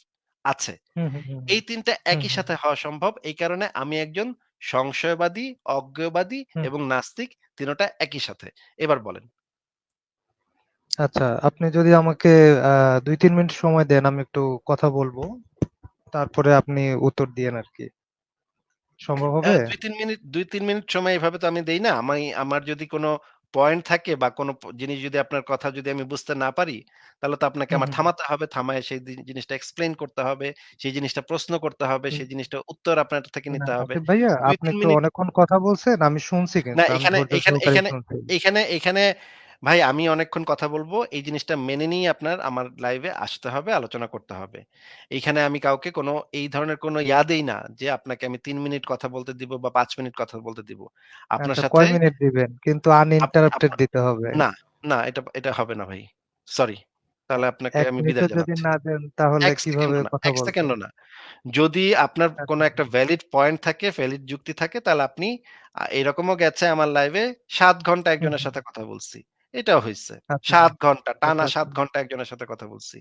আছে। হুম, হুম, হুম, এই ৩ টা হুম, একই হুম, সাথে হওয়া সম্ভব। এই কারণে আমি একজন সংশয়বাদী, অজ্ঞেয়বাদী হুম। এবং নাস্তিক ৩ টা একই সাথে। এবার বলেন। আচ্ছা, আপনি যদি আমাকে ২-৩ মিনিট সময় দেন আমি একটু কথা বলবো। তারপরে আপনি উত্তর দিয়েন আরকি। সম্ভব হবে? ২-৩ মিনিট সময় এভাবে তো আমি দেই না। আমার যদি কোনো পয়েন্ট থাকে বা কোনো জিনিস যদি আপনার কথা যদি আমি বুঝতে না পারি, তাহলে তো আপনাকে হুম, আমার হুম, থামাতে হবে। থামায়ে সেই জিনিসটা এক্সপ্লেইন করতে হবে। সেই জিনিসটা প্রশ্ন করতে হবে। হুম। সেই জিনিসটার উত্তর আপনার থেকে না, নিতে হবে। আসিফ ভাইয়া আপনি ২-৩ তো মিনিট অনেকক্ষণ কথা বলছেন। আমি শুনছি না কিন্তু। আমি এখানে ধৈর্য এখানে সহকারে এখানে শুনছি। এখানে এখানে ভাই আমি অনেকক্ষণ কথা বলবো। এই জিনিসটা মেনে নিয়ে আপনার আমার লাইভে আসতে হবে, আলোচনা করতে হবে। এইখানে আমি কাউকে কোনো এই ধরনের কোনো দেই না যে আপনাকে আমি ৩ মিনিট কথা বলতে দিব বা ৫ মিনিট কথা বলতে দিব। আপনার আচ্ছা সাথে কয় মিনিট দিবেন? কিন্তু আনইন্টারাপ্টেড আপনার দিতে হবে। না, না এটা হবে না ভাই। সরি। তাহলে আপনাকে ১ আমি মিনিটও বিদায় যদি জানাচ্ছি। না দেন তাহলে ১ কিভাবে সেকেন্ডও না, কথা ১ বলবো? সেকেন্ডও না। যদি আপনার কোনো আচ্ছা, একটা ভ্যালিড পয়েন্ট থাকে, ভ্যালিড যুক্তি থাকে তাহলে আপনি এরকমও গেছে আমার লাইভে ৭ ঘন্টা হুম, একজনের হুম, সাথে কথা বলছি। এটাও হইছে। আচ্ছা, ৭ ঘন্টা, আচ্ছা, টানা আচ্ছা। ৭ ঘন্টা একজনের সাথে কথা বলছি।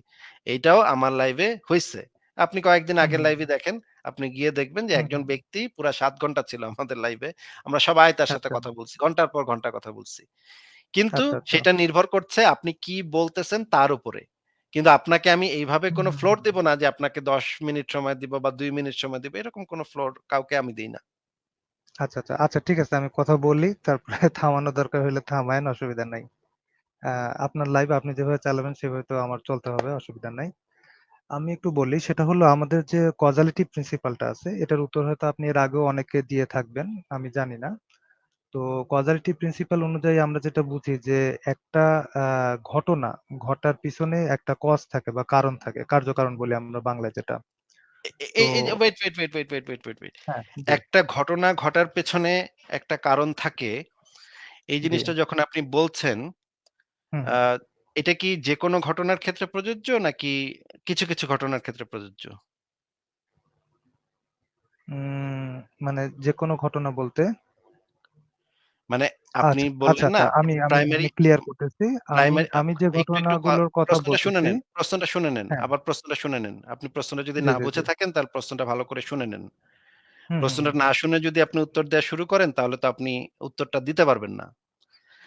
এইটাও আমার লাইভে হইছে। আপনি কয়েকদিন হুম, আগের হুম, লাইভে দেখেন, আপনি গিয়ে দেখবেন যে হুম, একজন হুম, ব্যক্তি পুরা ৭ ঘন্টা ছিল আমাদের লাইভে। আমরা সবাই তার সাথে আচ্ছা, কথা বলছি। ঘন্টার পর ঘন্টা কথা বলছি। কিন্তু আচ্ছা, আচ্ছা। সেটা নির্ভর করছে আপনি কি বলতেছেন তার উপরে। কিন্তু আপনাকে আমি এইভাবে হুম, কোনো হুম, ফ্লোর হুম। দিব না যে আপনাকে ১০ মিনিট সময় দিব বা ২ মিনিট সময় দিব। এরকম কোনো ফ্লোর কাউকে আমি দেই না। আচ্ছা, আচ্ছা, আচ্ছা ঠিক আছে আমি কথা বলি। তারপরে থামানো দরকার হলে থামায়েন অসুবিধা নাই। আ আপনার লাইভ আপনি যেভাবে চালাবেন সেভাবে তো আমার চলতে হবে অসুবিধা নাই। আমি একটু বলি সেটা হলো আমাদের যে কজালিটি প্রিন্সিপালটা আছে এটার উত্তর হয়তো আপনি এর আগেও অনেককে দিয়ে থাকবেন। আমি জানি না। তো কজালিটি প্রিন্সিপাল অনুযায়ী আমরা যেটা বুঝি যে একটা ঘটনা ঘটার পিছনে একটা কজ থাকে বা কারণ থাকে। কার্যকারণ বলি আমরা বাংলায় যেটা। এ এ তো এই যে ওয়েট। হ্যাঁ, জি, একটা ঘটনা ঘটার পেছনে একটা কারণ থাকে। এই জি। জিনিসটা যখন আপনি বলছেন, হুম, আ হুম। এটা কি যেকোনো ঘটনার ক্ষেত্রে প্রযোজ্য নাকি কিছু ঘটনার ক্ষেত্রে প্রযোজ্য? উম মানে যেকোনো ঘটনা বলতে মানে আপনি আচ্ছা, আচ্ছা, বললেন না আচ্ছা। আমি আমি প্রাইমারি আমি ক্লিয়ার করতেছি। আমি প্রাইমারি আমি যে একটু ঘটনাগুলোর কথা প্রশ্নটা শুনে বলতেছি নেন। প্রশ্নটা শুনে নেন। হ্যাঁ, আবার প্রশ্নটা শুনে নেন। আপনি প্রশ্নটা যদি জি, না জি, জি। বুঝে থাকেন তাহলে প্রশ্নটা ভালো করে শুনে নেন। হুম, হুম, প্রশ্নটা হুম। না শুনে যদি আপনি উত্তর দেয়া শুরু করেন তাহলে তো আপনি উত্তরটা দিতে পারবেন না।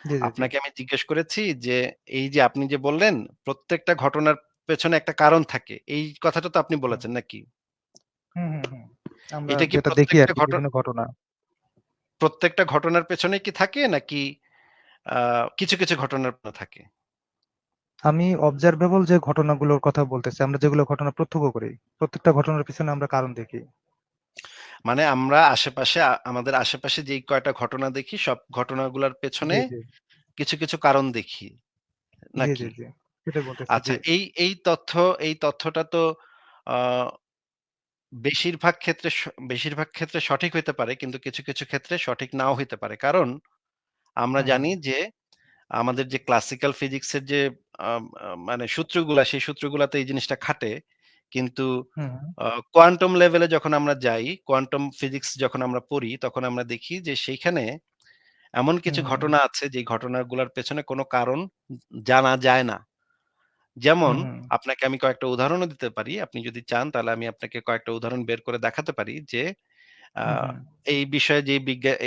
জি, জি, জি। আপনাকে আমি জিজ্ঞেস করেছি যে এই যে আপনি যে বললেন প্রত্যেকটা ঘটনার পেছনে একটা কারণ থাকে। এই কথাটা তো আপনি হুম, বলেছেন নাকি? হুম, হুম, হুম। আমরা এটা কি যেটা দেখি আরকি বিভিন্ন ঘটনা। প্রত্যেকটা ঘটনার পেছনে কি থাকে নাকি আ কিছু ঘটনার থাকে? আমি অবজারভেবল যে ঘটনাগুলোর কথা বলতেছি, আমরা যেগুলো ঘটনা প্রত্যক্ষ করি, প্রত্যেকটা ঘটনার পিছনে আমরা কারণ দেখি। মানে আমরা আশেপাশে আমাদের আশেপাশে যেই কয়টা ঘটনা দেখি সব ঘটনাগুলোর পেছনে জি, জি, কিছু, কিছু কারণ দেখি জি, জি, নাকি? জি। সেটাই বলতেছি, আচ্ছা জি। এই তথ্যটা তো আ বেশিরভাগ ক্ষেত্রে সঠিক হইতে পারে কিন্তু কিছু, কিছু ক্ষেত্রে সঠিক নাও হইতে পারে। কারণ আমরা হুম, জানি যে আমাদের যে ক্লাসিক্যাল ফিজিক্স এর যে আম আ মানে সূত্রগুলা সেই সূত্রগুলাতে এই জিনিসটা খাটে। কিন্তু হুম, হুম, কোয়ান্টাম লেভেলে যখন আমরা যাই, কোয়ান্টাম ফিজিক্স যখন আমরা পড়ি তখন আমরা দেখি যে সেইখানে এমন হুম, কিছু হুম, ঘটনা আছে যে ঘটনাগুলার পেছনে কোনো কারণ জানা যায় না। যেমন হুম, হুম, আপনাকে আমি কয়েকটা উদাহরণও দিতে পারি। আপনি যদি চান তাহলে আমি আপনাকে কয়েকটা উদাহরণ বের করে দেখাতে পারি যে আ হুম, হুম, এই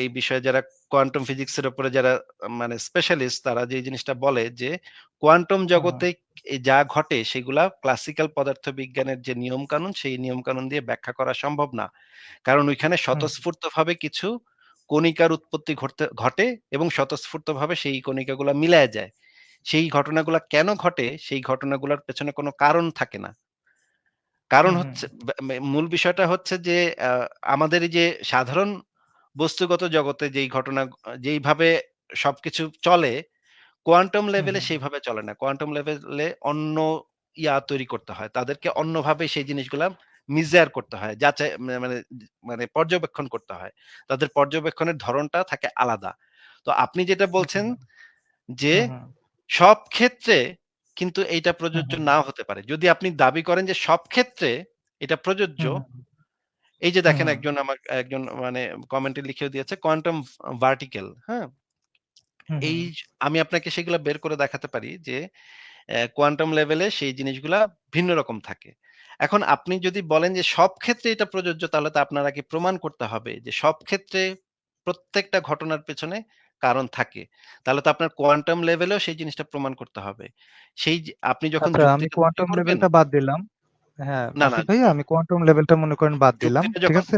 বিষয়ে যারা কোয়ান্টাম ফিজিক্স এর উপরে যারা মানে স্পেশালিস্ট তারা যে জিনিসটা বলে যে কোয়ান্টাম হুম, হুম, জগতে যা ঘটে সেগুলা ক্লাসিক্যাল পদার্থবিজ্ঞানের যে নিয়মকানুন সেই নিয়মকানুন দিয়ে ব্যাখ্যা করা সম্ভব না। কারণ ওইখানে হুম, স্বতঃস্ফূর্তভাবে কিছু কণিকার উৎপত্তি ঘটে এবং স্বতঃস্ফূর্তভাবে সেই কণিকাগুলা মিলায় যায়। সেই ঘটনাগুলা কেন ঘটে সেই ঘটনাগুলার পেছনে কোনো কারণ থাকে না। কারণ হুম, হুম, হচ্ছে মূল বিষয়টা হচ্ছে যে আ আমাদের এই যে সাধারণ বস্তুগত জগতে যেইভাবে সবকিছু চলে, কোয়ান্টাম হুম, লেভেলে হুম, সেইভাবে চলে না। কোয়ান্টাম লেভেলে অন্য ইয়া তৈরি করতে হয়। তাদেরকে অন্যভাবে সেই জিনিসগুলা measure করতে হয়। যাচাই মানে পর্যবেক্ষণ করতে হয়। তাদের পর্যবেক্ষণের ধরনটা থাকে আলাদা। তো আপনি যেটা বলছেন যে হুম, হুম, সব ক্ষেত্রে কিন্তু এইটা হুম, প্রযোজ্য হুম, নাও হতে পারে। যদি আপনি দাবি করেন যে সব ক্ষেত্রে এটা প্রযোজ্য, হুম, এই যে হুম, দেখেন হুম, একজন মানে কমেন্টে লিখেও দিয়েছে কোয়ান্টাম ভার্টিক্যাল, হ্যাঁ? হুম, হুম, আমি আপনাকে সেগুলা বের করে দেখাতে পারি যে কোয়ান্টাম লেভেলে সেই জিনিসগুলা ভিন্ন রকম থাকে। এখন আপনি যদি বলেন যে সব ক্ষেত্রে এটা প্রযোজ্য তাহলে তো আপনার আগে প্রমাণ করতে হবে যে সব ক্ষেত্রে প্রত্যেকটা ঘটনার পেছনে কারণ থাকে। তাহলে তো আপনার কোয়ান্টাম লেভেলেও সেই জিনিসটা প্রমাণ করতে হবে। আপনি যখন আচ্ছা, আমি যুক্তিটা তৈরি কোয়ান্টাম করবেন লেভেলটা বাদ দিলাম। হ্যাঁ, না, আসিফ ভাইয়া, আমি কোয়ান্টাম লেভেলটা মনে করেন বাদ দিলাম। ঠিক আছে?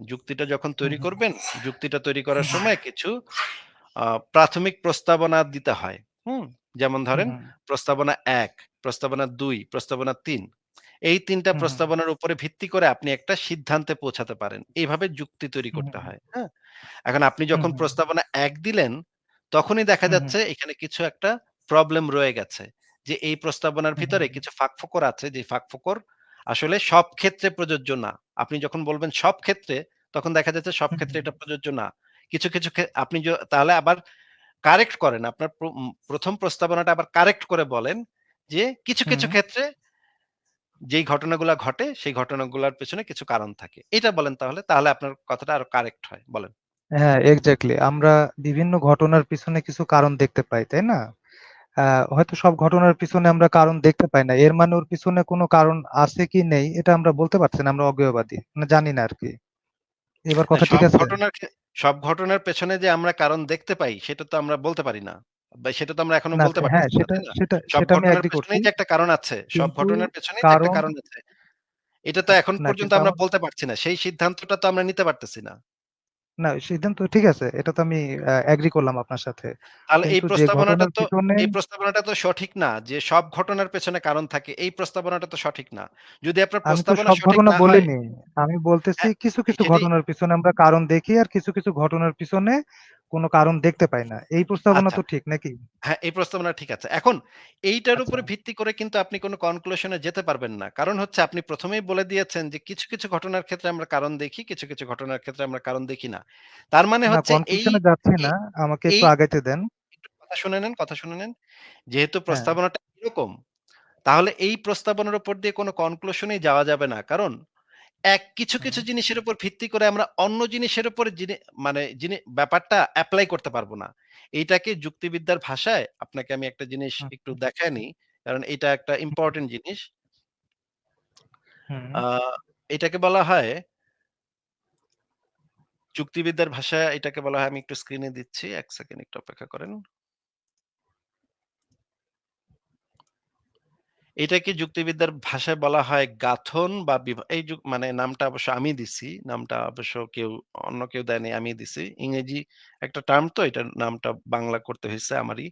যুক্তিটা যখন হুম, তৈরি হুম, করবেন, যুক্তিটা তৈরি হুম, করার হুম, সময় কিছু প্রাথমিক প্রস্তাবনা দিতে হয়। হুম? যেমন হুম, ধরেন হুম, প্রস্তাবনা ১, প্রস্তাবনা ২, প্রস্তাবনা ৩। এই ৩ টা হুম, হুম, প্রস্তাবনার উপরে ভিত্তি করে আপনি একটা সিদ্ধান্তে পৌঁছাতে পারেন। এইভাবে যুক্তি তৈরি হুম, করতে হুম, হয়। হ্যাঁ? এখন আপনি হুম, যখন হুম, প্রস্তাবনা ১ দিলেন, তখনই দেখা হুম, হুম, যাচ্ছে এখানে কিছু একটা প্রবলেম রয়ে গেছে। যে এই প্রস্তাবনার হুম, ভিতরে কিছু ফাঁকফোকর আছে, যে ফাঁকফোকর আসলে সব ক্ষেত্রে প্রযোজ্য না। আপনি যখন বলবেন সব ক্ষেত্রে, তখন দেখা যাচ্ছে সব হুম, ক্ষেত্রে এটা প্রযোজ্য না। কিছু, কিছু আপনি তাহলে আবার কারেক্ট করেন। আপনার ১ম প্রস্তাবনাটা আবার কারেক্ট করে বলেন যে কিছু, হুম, কিছু হুম। ক্ষেত্রে যেই ঘটনাগুলা ঘটে, সেই ঘটনাগুলার পেছনে কিছু কারণ থাকে। এটা বলেন তাহলে। তাহলে আপনার কথাটা আরো কারেক্ট হয়। বলেন। হ্যাঁ, এক্সাক্টলি। আমরা বিভিন্ন ঘটনার পিছনে কিছু কারণ দেখতে পাই, তাই না? হয়তো সব ঘটনার পিছনে আমরা কারণ দেখতে পাই না। এর মানে ওর পিছনে কোনো কারণ আছে কি নেই এটা আমরা বলতে পারছি না। আমরা অজ্ঞেয়বাদী। মানে জানি না আরকি। এবার না কথা ঠিক আছে? সব ঘটনার পেছনে যে আমরা কারণ দেখতে পাই, সেটা তো আমরা বলতে পারি না। বা সেটা তো আমরা এখনো না, বলতে হ্যাঁ, পারতেছি না, সেটা তাই না? সেটা সব সেটা আমি ঘটনার এগ্রি করছি। পেছনেই যে একটা কারণ আছে। সব কিন্তু ঘটনার পেছনেই যে একটা কারণ কারণ আছে। এটা তো এখন না, পর্যন্ত কিন্তু আমরা বলতে পারছি না। সেই সিদ্ধান্তটা তো আমরা নিতে পারতেছি না। না, সিদ্ধান্ত ঠিক আছে। এটা তো আমি এগ্রি করলাম আপনার সাথে। তাহলে কিন্তু যে ঘটনার পিছনে এই প্রস্তাবনাটা তো সঠিক না যে সব ঘটনার পেছনে কারণ থাকে। এই প্রস্তাবনাটা তো সঠিক না। যদি আপনার আমি তো প্রস্তাবনা সব সঠিক ঘটনা না হয় বলিনি। আমি বলতেছি হ্যাঁ, কিছু, কিছু সেটাই ঘটনার পিছনে আমরা কারণ দেখি আর কিছু, কিছু ঘটনার পিছনে কোনো কারণ দেখতে পাই না। এই প্রস্তাবনা আচ্ছা। তো ঠিক নাকি? হ্যাঁ, এই প্রস্তাবনা ঠিক আছে। এখন এইটার আচ্ছা। উপরে ভিত্তি করে কিন্তু আপনি কোন কনক্লুশন এ যেতে পারবেন না। কারণ হচ্ছে আপনি ১ম এই বলে দিয়েছেন যে কিছু, কিছু ঘটনার ক্ষেত্রে আমরা কারণ দেখি, কিছু, কিছু ঘটনার ক্ষেত্রে আমরা কারণ দেখি না। তার মানে না, হচ্ছে কনক্লুশন এ যাচ্ছি এই না। আমাকে একটু এই আগাইতে দেন। একটু কথা শুনে নেন। যেহেতু হ্যাঁ। প্রস্তাবনাটা এরকম, তাহলে এই প্রস্তাবনার উপর দিয়ে কোন কনক্লুশন এই যাওয়া যাবে না। কারণ কিছু, হুম, কিছু জিনিসের উপর ভিত্তি করে আমরা অন্য জিনিসের উপর ব্যাপারটা এপ্লাই করতে পারব না। এইটাকে যুক্তিবিদ্যার ভাষায় আপনাকে আমি একটা জিনিস হুম, একটু দেখায় নিই। কারণ এটা একটা ইম্পোর্টেন্ট জিনিস। হুম, আ এটাকে বলা হয় যুক্তিবিদ্যার ভাষায় এটাকে বলা হয় আমি একটু স্ক্রিনে দিচ্ছি। ১ সেকেন্ড একটু অপেক্ষা করেন। এটাকে যুক্তিবিদ্যার ভাষায় বলা হয় গাঁথন বা এই মানে নামটা অবশ্য আমি দিছি। নামটা অবশ্য অন্য কেউ দেয়নি, আমি দিছি। ইংরেজি একটা টার্ম তো এটার নামটা বাংলা করতে হইছে আমারই।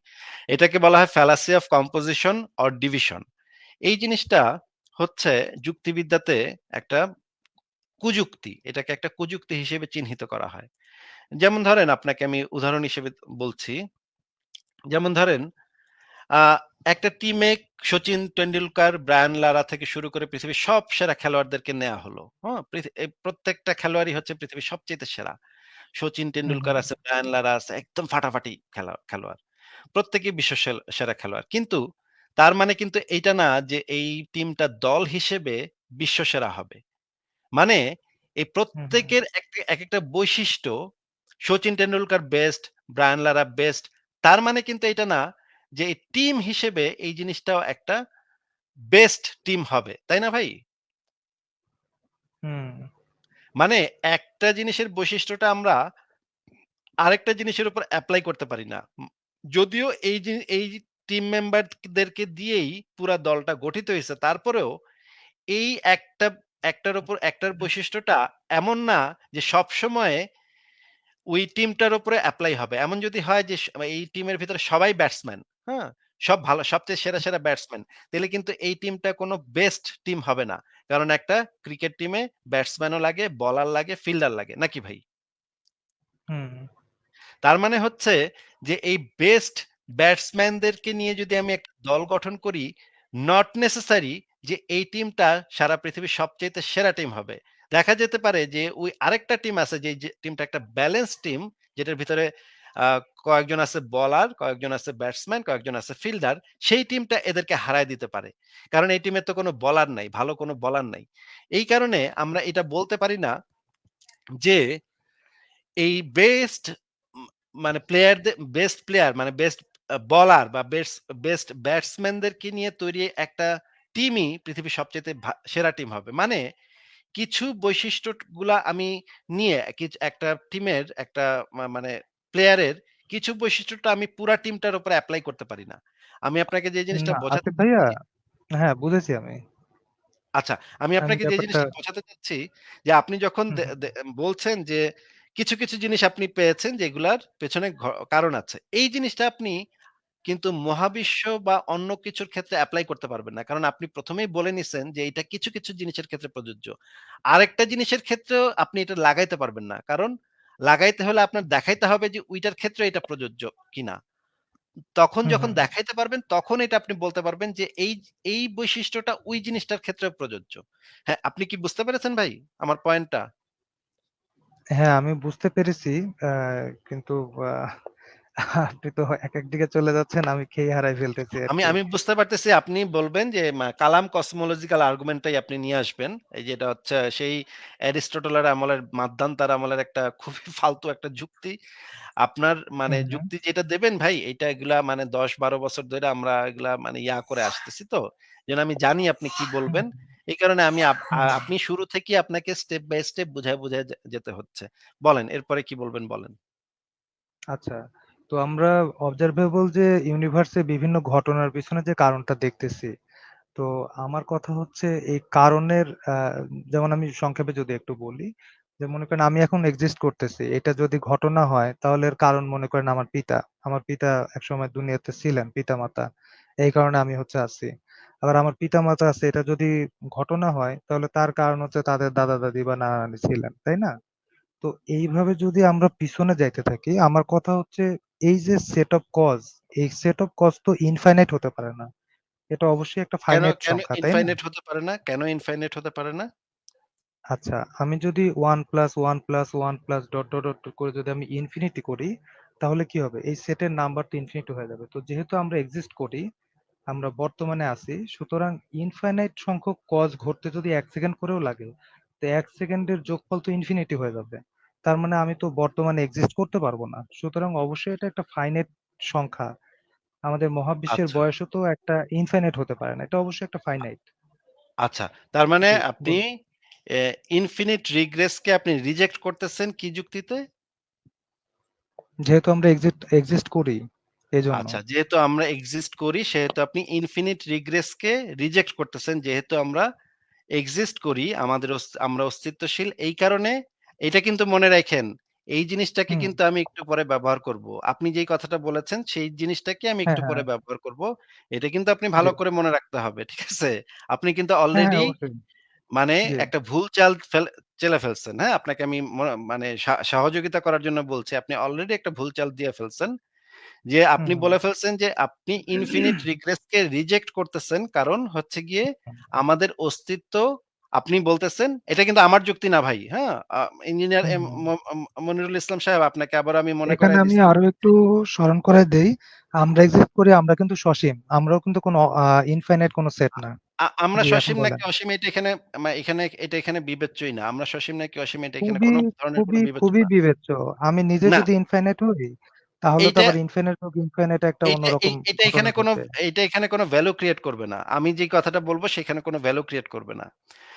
এটাকে বলা হয় fallacy of composition or division. এই জিনিসটা হচ্ছে যুক্তিবিদ্যাতে একটা কুযুক্তি। এটাকে একটা কুযুক্তি হিসেবে চিহ্নিত করা হয়। যেমন ধরেন আপনাকে আমি উদাহরণ হিসেবে বলছি। যেমন ধরেন আ একটা টিমে সচিন টেন্ডুলকার, ব্রায়ান লারা থেকে শুরু করে পৃথিবীর সব সেরা খেলোয়াড়দেরকে নেয়া হলো। হ্যাঁ? এই প্রত্যেকটা খেলোয়াড়ই হচ্ছে পৃথিবীর সবচাইতে সেরা। সচিন হুম, টেন্ডুলকার হুম, আছে, ব্রায়ান লারা আছে, একদম ফাটাফাটি খেলোয়াড়। প্রত্যেকেই বিশ্ব সেরা খেলোয়াড়। কিন্তু তার মানে কিন্তু এইটা না যে এই টিমটা দল হিসেবে বিশ্ব সেরা হবে। মানে এই হুম, হুম, প্রত্যেকের একেকটা বৈশিষ্ট্য Sachin Tendulkar best, Brian Lara best. তার মানে কিন্তু এটা না যে এই টিম হিসেবে এই জিনিসটাও একটা বেস্ট টিম হবে। তাই না ভাই? হুম, মানে একটা জিনিসের বৈশিষ্ট্যটা আমরা আরেকটা জিনিসের উপর এপ্লাই করতে পারি না। যদিও এই টিম মেম্বারদেরকে দিয়েই পুরা দলটা গঠিত হইছে, তারপরেও এই একটার উপর একটার বৈশিষ্ট্যটা এমন না যে সবসময়ে ওই টিমটার উপরে এপ্লাই হবে। এমন যদি হয় যে এই টিমের ভিতরে সবাই ব্যাটসম্যান, হ্যাঁ? সব ভালো সবচেয়ে সেরা ব্যাটসম্যান। তাইলে কিন্তু এই টিমটা কোনো বেস্ট টিম হবে না। কারণ একটা ক্রিকেট টিমে ব্যাটসম্যানও লাগে, বোলার লাগে, ফিল্ডার লাগে। নাকি ভাই? হুম, তার মানে হচ্ছে যে এই বেস্ট ব্যাটসম্যানদেরকে নিয়ে যদি আমি একটা দল গঠন করি, নট নেসেসারি যে এই টিমটা সারা পৃথিবীর সবচাইতে সেরা টিম হবে। দেখা যেতে পারে যে ওই আরেকটা টিম আছে যে টিমটা একটা ব্যালেন্স টিম, যেটার ভিতরে কয়েকজন আছে বোলার, কয়েকজন আছে ব্যাটসম্যান, কয়েকজন আছে ফিল্ডার। সেই টিমটা এদেরকে হারায় দিতে পারে। কারণ এই টিমে তো কোনো বোলার নাই, ভালো কোনো বোলার নাই। এই কারণে আমরা এটা বলতে পারি না যে এই বেস্ট মানে বেস্ট প্লেয়ার মানে বেস্ট বলার বা বেস্ট ব্যাটসম্যানদেরকে নিয়ে তৈরি একটা টিমই পৃথিবীর সবচেয়ে সেরা টিম হবে। মানে কিছু বৈশিষ্ট্যগুলা আমি নিয়ে একটা টিমের একটা মানে প্লেয়ারের কিছু বৈশিষ্ট্যটা আমি পুরা টিমটার উপরে এপ্লাই করতে পারি না। আমি আপনাকে যে জিনিসটা না বোঝাতে আসিফ ভাইয়া, চাচ্ছি, হ্যাঁ বুঝেছি আমি। আচ্ছা, আমি আমি আপনাকে যে ব্যাপারটা জিনিসটা বোঝাতে চাচ্ছি যে আপনি যখন হুম, হুম, বলছেন যে কিছু জিনিস আপনি পেয়েছেন যেগুলার পেছনে কারণ আছে। এই জিনিসটা আপনি কিন্তু মহাবিশ্ব বা অন্য কিছুর ক্ষেত্রে এপ্লাই করতে পারবেন না। কারণ আপনি ১ম এই বলে নিছেন যে এটা কিছু জিনিসের ক্ষেত্রে প্রযোজ্য। আরেকটা জিনিসের ক্ষেত্রেও আপনি এটা লাগাইতে পারবেন না। কারণ লাগাইতে হলে আপনার দেখাইতে হবে যে ওইটার ক্ষেত্রে এটা প্রযোজ্য কিনা। তখন হুম, যখন হুম। দেখাইতে পারবেন তখন এটা আপনি বলতে পারবেন যে এই বৈশিষ্ট্যটা ওই জিনিসটার ক্ষেত্রেও প্রযোজ্য। হ্যাঁ, আপনি কি বুঝতে পেরেছেন ভাই আমার পয়েন্টটা? হ্যাঁ, আমি বুঝতে পেরেছি। আ কিন্তু আপনি তো একেক দিকে চলে যাচ্ছেন, আমি খেই হারাই ফেলতেছি আমি আরকি। আমি বুঝতে পারতেছি আপনি বলবেন যে কালাম কসমোলজিক্যাল আর্গুমেন্টটাই আপনি নিয়ে আসবেন। এই যেটা হচ্ছে সেই অ্যারিস্টটলের আমলের মাদ্দান্তার আমলের একটা খুবই ফালতু একটা যুক্তি। আপনার মানে হুম, হুম, যুক্তি যেটা দেবেন ভাই এগুলা মানে ১০-১২ বছর ধরে আমরা এগুলা মানে করে আসতেছি তো। যেন আমি জানি আপনি কি হুম, বলবেন। এই কারণে আমি হুম। আপনি শুরু থেকেই আপনাকে স্টেপ বাই স্টেপ বুঝায় যেতে হচ্ছে। বলেন এরপরে কি বলবেন বলেন। আচ্ছা। তো আমরা অবজারভেবল যে ইউনিভার্সে বিভিন্ন ঘটনার পিছনে যে কারণটা দেখতেছি। তো আমার কথা হচ্ছে এই কারণের যেমন আমি সংক্ষেপে যদি একটু বলি, যে মনে করেন আমি এখন এক্সিস্ট করতেছি। এটা যদি ঘটনা হয় তাহলে এর কারণ মনে করেন আমার পিতা। আমার পিতা একসময় দুনিয়াতে ছিলেন, পিতামাতা। এই কারণে আমি হচ্ছে আছি। আবার আমার পিতামাতা আছে এটা যদি ঘটনা হয় তাহলে তার কারণ হচ্ছে তাদের দাদা-দাদি বা নানা-নানি ছিলেন। তাই না? তো এইভাবে যদি আমরা পিছনে যাইতে থাকি, আমার কথা হচ্ছে এই যে সেট অফ কজ, এই সেট অফ কজ তো ইনফাইনাইট হতে পারে না। এটা অবশ্যই একটা কেন ফাইনাইট কেন সংখ্যা, তাই না? ইনফাইনাইট হতে পারে না? কেন ইনফাইনাইট হতে পারে না? আচ্ছা, আমি যদি 1 প্লাস 1 প্লাস 1 প্লাস ডট করে যদি আমি ইনফিনিটি করি, তাহলে কি হবে? এই সেটের নাম্বার তো ইনফিনিটি হয়ে যাবে। তো যেহেতু আমরা এক্সিস্ট করি, আমরা বর্তমানে আছি, সুতরাং ইনফাইনাইট সংখ্যক কজ ঘটতে যদি ১ সেকেন্ড করেও লাগে, তো ১ সেকেন্ডের যোগফল তো ইনফিনিটি হয়ে যাবে। তার মানে আমি তো বর্তমানে এক্সিস্ট করতে পারবো না। সুতরাং অবশ্যই এটা একটা ফাইনাইট সংখ্যা। আমাদের মহাবিশ্বের আচ্ছা, বয়সও তো একটা ইনফাইনাইট হতে পারে না। এটা অবশ্যই একটা ফাইনাইট। আচ্ছা। তার মানে জি, আপনি বলুন। ইনফিনিট রিগ্রেস কে আপনি রিজেক্ট করতেছেন কি যুক্তিতে? যেহেতু আমরা এক্সিস্ট করি, এজন্য। আচ্ছা, যেহেতু আমরা এক্সিস্ট করি সেহেতু আপনি ইনফিনিট রিগ্রেসকে রিজেক্ট করতেছেন। যেহেতু আমরা এক্সিস্ট করি, আমরা অস্তিত্বশীল এই কারণে এটা কিন্তু মনে রাখেন। এই জিনিসটাকে হুম, কিন্তু আমি একটু পরে ব্যবহার করব। আপনি যেই কথাটা বলেছেন সেই জিনিসটাকে আমি হ্যাঁ, একটু হ্যাঁ, পরে ব্যবহার করব। এটা কিন্তু আপনি জি। ভালো করে মনে রাখতে হবে। ঠিক আছে? আপনি কিন্তু হ্যাঁ, হ্যাঁ, অলরেডি অবশ্যই। মানে জি। একটা ভুল চাল চেলে ফেলছেন। হ্যাঁ? আপনাকে আমি মানে সহযোগিতা করার জন্য বলছি। আপনি অলরেডি একটা ভুল চাল দিয়ে ফেলছেন। যে হুম, আপনি হুম। বলে ফেলছেন যে আপনি ইনফিনিট রিগ্রেস কে রিজেক্ট করতেছেন। কারণ হচ্ছে গিয়ে আমাদের অস্তিত্ব আপনি বলতেছেন এটা কিন্তু আমার যুক্তি না ভাই। হ্যাঁ? ইঞ্জিনিয়ার হুম, এম হুম। ম ম মনিরুল ইসলাম সাহেব আপনাকে আবার আমি মনে এখানে করায় আমি দিচ্ছি। আরো একটু স্মরণ করায় দেই। আমরা এক্সিস্ট করি, আমরা কিন্তু সসীম। আমরাও কিন্তু কোনো ইনফাইনাইট কোনো সেট না। আমরা জি, এখন সসীম বলেন। নাকি অসীম এটা এখানে বিবেচ্যই না। আমরা সসীম নাকি অসীম এটা এখানে খুবই, কোন ধরনের কোন খুবই, বিবেচ্য খুবই না। বিবেচ্য। আমি নিজে না, যদি ইনফাইনাইট হই, তাহলে তো এইটা আবার ইনফিনিট হোক, ইনফাইনাইট একটা এইটা অন্যরকম এই এটা ঘটনা এখানে ঘটবে। এইটা এখানে কোনো ভ্যালু ক্রিয়েট করবে না। আমি যে কথাটা বলব সেখানে কোনো ভ্যালু ক্রিয়েট করবে না।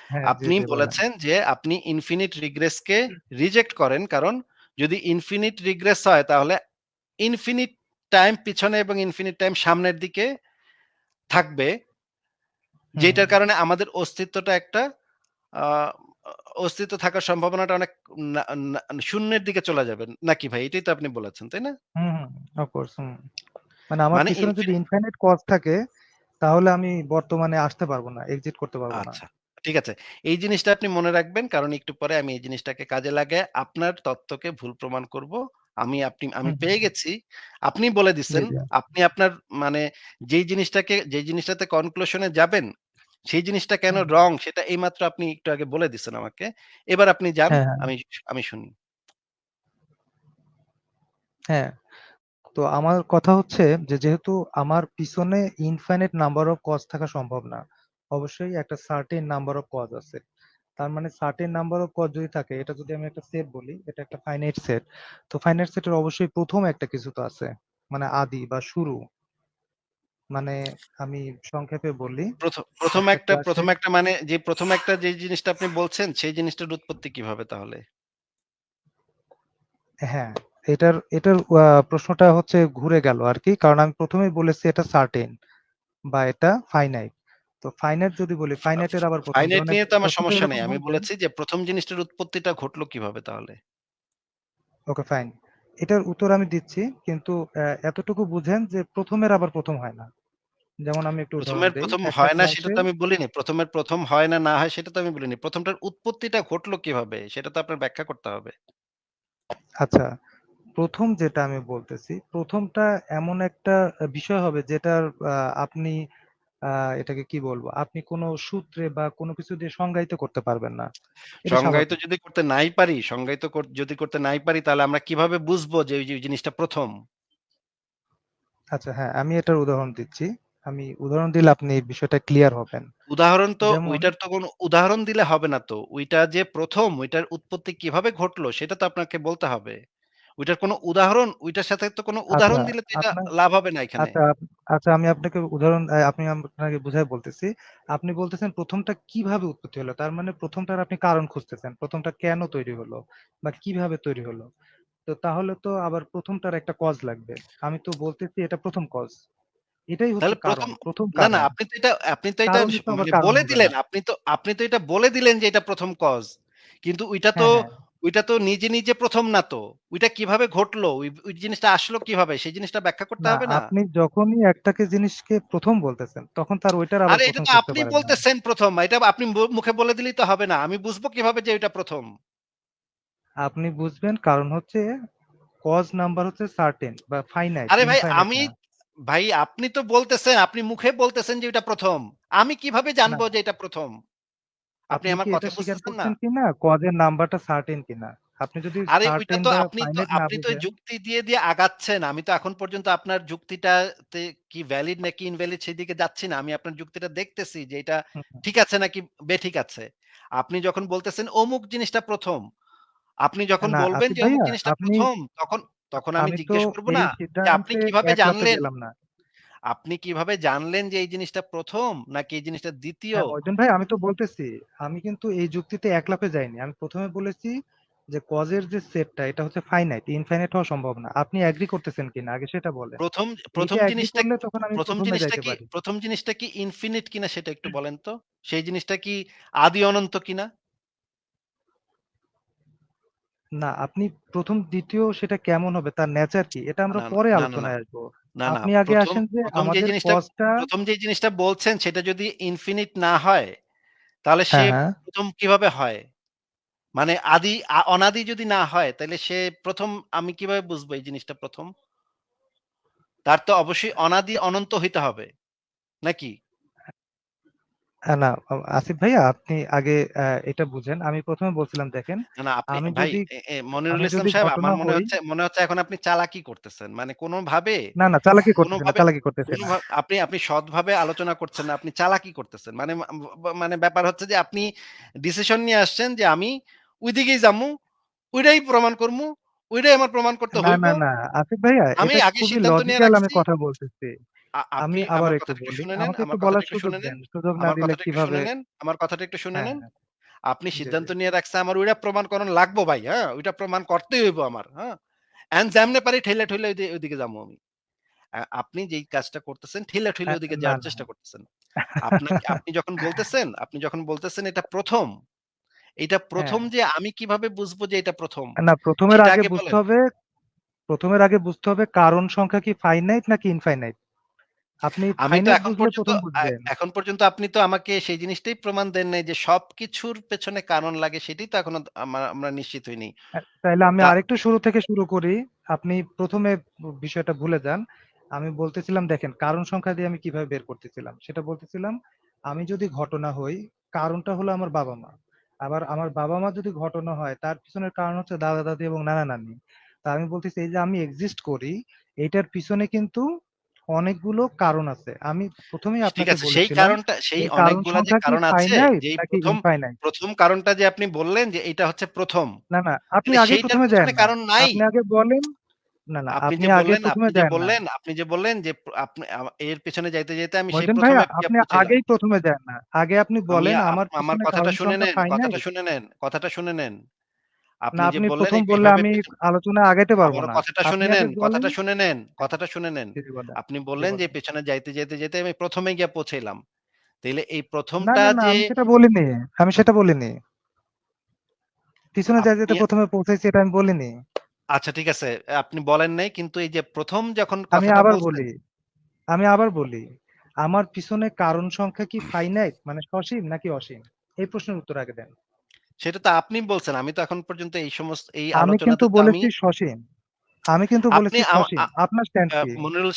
হ্যাঁ, জি, আপনি জি বলেন। বলেছেন যে আপনি ইনফিনিট রিগ্রেস কে রিজেক্ট করেন। কারণ যদি ইনফিনিট রিগ্রেস হয় তাহলে ইনফিনিট টাইম পিছনে এবং ইনফিনিট টাইম সামনের দিকে থাকবে। হুম, হুম। যেটার কারণে আমাদের অস্তিত্বটা একটা আ অস্তিত্ব থাকার সম্ভাবনাটা অনেক না না শূন্যের দিকে চলে যাবে। নাকি ভাই? এটাই তো আপনি বলেছেন, তাই না? হুম, হুম। অফ কোর্স, হুম। মানে আমার মানে পিছনে যদি ইনফাইনাইট কজ থাকে, তাহলে আমি বর্তমানে আসতে পারবো না, এক্সিট করতে পারবো না। আচ্ছা, ঠিক আছে। এই জিনিসটা আপনি মনে রাখবেন। কারণ একটু পরে আমি এই জিনিসটাকে কাজে লাগায়ে আপনার তত্ত্বকে ভুল প্রমাণ করব। আমি হুম, পেয়ে হুম। গেছি। আপনি বলে জি, দিছেন। জি। আপনি আপনার মানে যেই জিনিসটাতে কনক্লুশন এ যাবেন, সেই জিনিসটা কেন হুম, হুম। রং সেটা এইমাত্র আপনি একটু আগে বলে দিছেন আমাকে। এবার আপনি যান। হ্যাঁ, হ্যাঁ, আমি আমি শুনি। হ্যাঁ। তো আমার কথা হচ্ছে যে যেহেতু আমার পিছনে ইনফাইনাইট নাম্বার অফ কজ থাকা সম্ভব না, অবশ্যই একটা সার্টেন নাম্বার অফ কজ আছে। তার মানে সার্টেন নাম্বার অফ কজ যদি থাকে, এটা যদি আমি একটা সেট বলি, এটা একটা ফাইনাইট সেট। তো ফাইনাইট সেটের অবশ্যই প্রথম একটা কিছু তো আছে, মানে আদি বা শুরু। মানে আমি সংক্ষেপে বলি, একটা ক্লাসে, প্রথম একটা মানে যে প্রথম একটা যে জিনিসটা আপনি বলছেন সেই জিনিসটার উৎপত্তি কিভাবে তাহলে? হ্যাঁ, এটার এটার প্রশ্নটা হচ্ছে ঘুরে গেল আর কি, কারণ আমি প্রথমেই বলেছি এটা সার্টেন বা এটা ফাইনাইট। তো ফাইনাইট যদি বলি, ফাইনাইটের আবার প্রথম, ফাইনাইট যেমন নিয়ে তো আমার প্রশ্নটা সমস্যা নেই। এরকম আমি বলবে। বলেছি যে প্রথম জিনিসটার উৎপত্তিটা ঘটলো কিভাবে তাহলে? ওকে, ফাইন। এটার উত্তর আমি দিচ্ছি, কিন্তু এতটুকু বুঝেন যে প্রথমের আবার প্রথম হয় না। যেমন আমি একটু উদাহরণ দেই, প্রথম একটা হয় না সেটা ক্লাসে, তো আমি বলিনি। প্রথম হয় না, না হয় সেটা তো আমি বলিনি। প্রথমটার উৎপত্তিটা ঘটলো কিভাবে? সেটা তো আপনার ব্যাখ্যা করতে হবে। আচ্ছা, প্রথম যেটা আমি বলতেছি, প্রথমটা এমন একটা বিষয় হবে যেটার আপনি এটাকে কি বলবো, আপনি কোনো সূত্রে বা কোনো কিছু দিয়ে সংজ্ঞায়িত করতে পারবেন না। এটা সংজ্ঞায়িত স্বাভাবিক। যদি করতে নাই পারি, যদি করতে নাই পারি তাহলে আমরা কিভাবে বুঝবো যে ওই জিনিসটা প্রথম? আচ্ছা, হ্যাঁ, আমি এটার উদাহরণ দিচ্ছি। আমি উদাহরণ দিলে আপনি বিষয়টা ক্লিয়ার হবেন। যেমন, ওইটার তো কোনো উদাহরণ দিলে হবে না তো। ওইটা যে প্রথম ওইটার উৎপত্তি কিভাবে ঘটলো সেটা তো আপনাকে বলতে হবে। ওইটার সাথে তো কোনো আচ্ছা, উদাহরণ দিলে তো এটা আপনার, লাভ হবে না এখানে। আচ্ছা, আচ্ছা, আমি আপনাকে উদাহরণ, আপনি আপনাকে বুঝায় বলতেছি। আপনি বলতেছেন প্রথমটা কিভাবে উৎপত্তি হলো? তার মানে প্রথমটার আপনি কারণ খুঁজতেছেন। প্রথমটা কেন তৈরি হলো বা কিভাবে তৈরি হলো? তো তাহলে তো আবার প্রথমটার একটা কজ লাগবে। আমি তো বলতেছি এটা প্রথম কজ। এটাই হচ্ছে তাহলে কারণ, প্রথম না, না কারণ। আপনি তো এটা কারণই তো আবার মানে কারণ বলে হবে দিলেন। না। আপনি তো এটা বলে দিলেন যে এটা ১ম কজ। কিন্তু হ্যাঁ, হ্যাঁ। ওইটা তো নিজে ১ম না তো। ওইটা কিভাবে ঘটলো? ওই জিনিসটা আসলো কিভাবে? সেই জিনিসটা ব্যাখ্যা করতে না, হবে না? আপনি যখনই একটাকে জিনিসকে প্রথম বলতেছেন, তখন তার ওইটার আবার আরে এটা প্রথম তো খুঁজতে আপনি পারেন না। বলতেছেন ১ম। এটা আপনি মুখে বলে দিলেই তো হবে না। আমি বুঝবো কিভাবে যে এটা ১ম? আপনি বুঝবেন, কারণ হচ্ছে কজ নাম্বার হচ্ছে সার্টেন বা ফাইনাইট, আরে ইনফাইনাইট না। ভাই আপনি তো বলতেছেন, আপনি মুখে বলতেছেন যে এটা ১ম। আমি কিভাবে না, জানবো যে এটা ১ম? আপনি আপনি আমার কি এটা কথা স্বীকার বুঝতেছেন না? করছেন কিনা কজের নাম্বারটা সার্টেন কিনা? আপনি যদি আরে ওইটা সার্টেন তো বা ফাইনাইট না আপনি তো ওই বুঝেন, যুক্তি দিয়ে আগাচ্ছেন। আমি তো এখন পর্যন্ত আপনার যুক্তিটাতে কি ভ্যালিড নাকি ইনভ্যালিড সেদিকে যাচ্ছি না। আমি আপনার যুক্তিটা দেখতেছি যে এটা হুম, হুম। ঠিক আছে নাকি বেঠিক আছে। আপনি যখন বলতেছেন অমুক জিনিসটা ১ম, আপনি যখন না, বলবেন আসিফ যে অমুক ভাইয়া, জিনিসটা আপনি, ১ম তখন আমি আমি তো জিজ্ঞেস করব এই না যে আপনি সিদ্ধান্তে কিভাবে এক লাফে জানলেন? গেলাম না। আপনি কিভাবে জানলেন যে এই জিনিসটা ১ম নাকি এই জিনিসটা ২য়? হ্যাঁ, মইদুল ভাই, আমি তো বলতেছি, আমি কিন্তু এই যুক্তিতে এক লাফে যাইনি। আমি প্রথমে বলেছি যে কজের যে সেটটা এটা হচ্ছে ফাইনাইট, ইনফাইনাইট হওয়া সম্ভব না। আপনি এগ্রি করতেছেন কিনা আগে সেটা বলেন। প্রথম এইটা প্রথম এগ্রি জিনিসটা করলে তখন আমি প্রথম প্রথমে জিনিসটা যাইতে কি পারি। প্রথম জিনিসটা কি ইনফিনিট কিনা সেটা একটু বলেন তো? সেই জিনিসটা কি আদি অনন্ত কিনা? না, আপনি প্রথম, দ্বিতীয় সেটা কেমন হবে, তার নেচার কি? এটা আমরা না, না, পরে না, না, না, আলোচনায় আসবো। না, না। আপনি আগে প্রথম আসেন যে প্রথম যে আমাদের জিনিসটা কজটা। প্রথম যে জিনিসটা বলছেন সেটা যদি ইনফিনিট না হয়, তাহলে সে হ্যাঁ, হ্যাঁ। প্রথম কিভাবে হয়? মানে অনাদি যদি না হয় তাইলে সে প্রথম আমি কিভাবে বুঝবো এই জিনিসটা প্রথম? তার তো অবশ্যই অনাদি অনন্ত হইতে হবে। নাকি? না, আসিফ ভাইয়া আপনি আগে এটা বুঝেন। আমি ১ম এ বলছিলাম দেখেন, না, না আপনি আমি ভাই যদি মনিরুল আমি ইসলাম যদি সাহেব আমার ঘটনা হই। মনে হচ্ছে এখন আপনি চালাকি করতেছেন। মানে কোনভাবে না, না, চালাকি করতেছি না, কোনভাবে চালাকি করতেছি না। আপনি সৎভাবে আলোচনা করছেন না। আপনি চালাকি করতেছেন। মানে মানে ব্যাপার হচ্ছে যে আপনি ডিসিশন নিয়ে আসছেন যে আমি ওইদিকেই যামু, ওইটাই প্রমাণ করমু, ওইটাই আমার প্রমাণ করতে না, হইব। না, না, আসিফ ভাইয়া আমি এটা আগে খুবই সিদ্ধান্ত নিয়ে লজিক্যাল আমি রাখছি। কথা বলতেছি। আমি আপনি আবার আমার একটু কথাটা একটু বলি। শুনে নেন, আমাকে একটু আমার কথাটা বলার একটু সুযোগ শুনে নেন, দেন। সুযোগ না আমার দিলে কথাটা একটু শুনে কিভাবে? নেন, আমার কথাটা একটু শুনে হ্যাঁ, নেন। হ্যাঁ। আপনি জি, জি। সিদ্ধান্ত নিয়ে রাখছে আমার ওইটা প্রমাণকরণ লাগবো ভাই, হ্যাঁ? ওইটা প্রমাণ করতেই হইব আমার, হ্যাঁ? যেমনে পারি ঠেইলা, ঠেইলা ওইদিকে যামু আমি। আপনি যেই কাজটা করতেছেন ঠেলা, ঠেলে ওদিকে না, যাওয়ার না। চেষ্টা করতেছেন। আপনি যখন বলতেছেন এটা ১ম, এইটা ১ম হ্যাঁ। যে আমি কিভাবে বুঝবো যে এটা ১ম? না, ১ম এর সেটা আগে আগে বুঝতে বলেন। হবে, ১ম এর আগে বুঝতে হবে কারণ সংখ্যা কি ফাইনাইট নাকি ইনফাইনাইট? আপনি আমি তো ফাইনাইট বুঝলে ১ম বুঝবেন। এখন পর্যন্ত আপনি তো আমাকে সেই জিনিসটাই প্রমাণ দেন নাই যে সবকিছুর পেছনে কারণ লাগে সেটাই তো এখনো আমরা নিশ্চিত হইনি। তাইলে আমি তা আরেকটু শুরু থেকে শুরু করি। আপনি ১ম এ বিষয়টা ভুলে যান। আমি বলতেছিলাম দেখেন কারণ সংখ্যা দিয়ে আমি কিভাবে বের করতেছিলাম। সেটা বলতেছিলাম, আমি যদি ঘটনা হই, কারণটা হলো আমার বাবা-মা। আবার আমার বাবা-মা যদি ঘটনা হয়, তার পিছনের কারণ হচ্ছে দাদা-দাদি এবং নানা-নানি। তা আমি বলতেছি এই যে আমি এক্সিস্ট করি, এইটার পিছনে কিন্তু অনেকগুলো কারণ আছে। আমি ১ম এই ঠিক আপনাকে আছে। বলেছিলাম, সেই এই কারণ অনেকগুলা যে সংখ্যা কি কারণ আছে ফাইনাইট যেই নাকি ইনফাইনাইট? ১ম কারণটা যে আপনি বললেন যে এইটা হচ্ছে ১ম। না, না, আপনি তাহলে আগেই সেইটার ১ম এ পেছনে যায়েন না। কারণ নাই। আপনি আগে বলেন। না, না, আপনি আগে ১ম এ যায়েন না। আপনি যে বললেন যে আপনি এর পেছনে যাইতে, যাইতে আমি সেই মহিউদ্দিন ১ম ভাইয়া এ গিয়ে আপনি পৌঁছাইলাম। আগেই ১ম এ যায়েন না। আগে আপনি আমি বলেন আমার আমার পিছনে কথাটা কারণ শুনে সংখ্যা নেন, কথাটা ফাইনাইট। শুনে নেন, কথাটা শুনে নেন। না, আপনি যে আপনি বললেন ১ম বললে এইভাবে আমি আলোচনায় আগাইতে পারব আবারও না। কথাটা আপনি শুনে আগে নেন, বলেন। হ্যাঁ, কথাটা শুনে নেন। জি, জি বলেন। আপনি জি বললেন যে বলেন। পেছনে যাইতে, যাইতে, যেতে আমি ১ম এ গিয়ে পৌঁছাইলাম। তাইলে এই ১ম না, টা না, না, যে আমি সেটা বলিনি। আমি সেটা বলিনি। পিছনে যাইতে, আপনি যাইতে ১ম এ পৌঁছাইছি এটা আমি বলিনি। আচ্ছা ঠিক আছে। আপনি বলেন নাই কিন্তু এই যে ১ম যখন আমি কথাটা আবার বলছেন বলি, আমি আবার বলি। আমার পিছনে কারণ সংখ্যা কি ফাইনাইট মানে সসীম নাকি অসীম? এই প্রশ্নের উত্তর আগে দেন। সেটা তো আপনি বলছেন। আমি তো এখন পর্যন্ত এই আমি কিন্তু আলোচনাতে তো আমি বলেছি সসীম। আমি কিন্তু আপনি বলেছি সসীম। আপনার স্ট্যান্ড কি? মনিরুল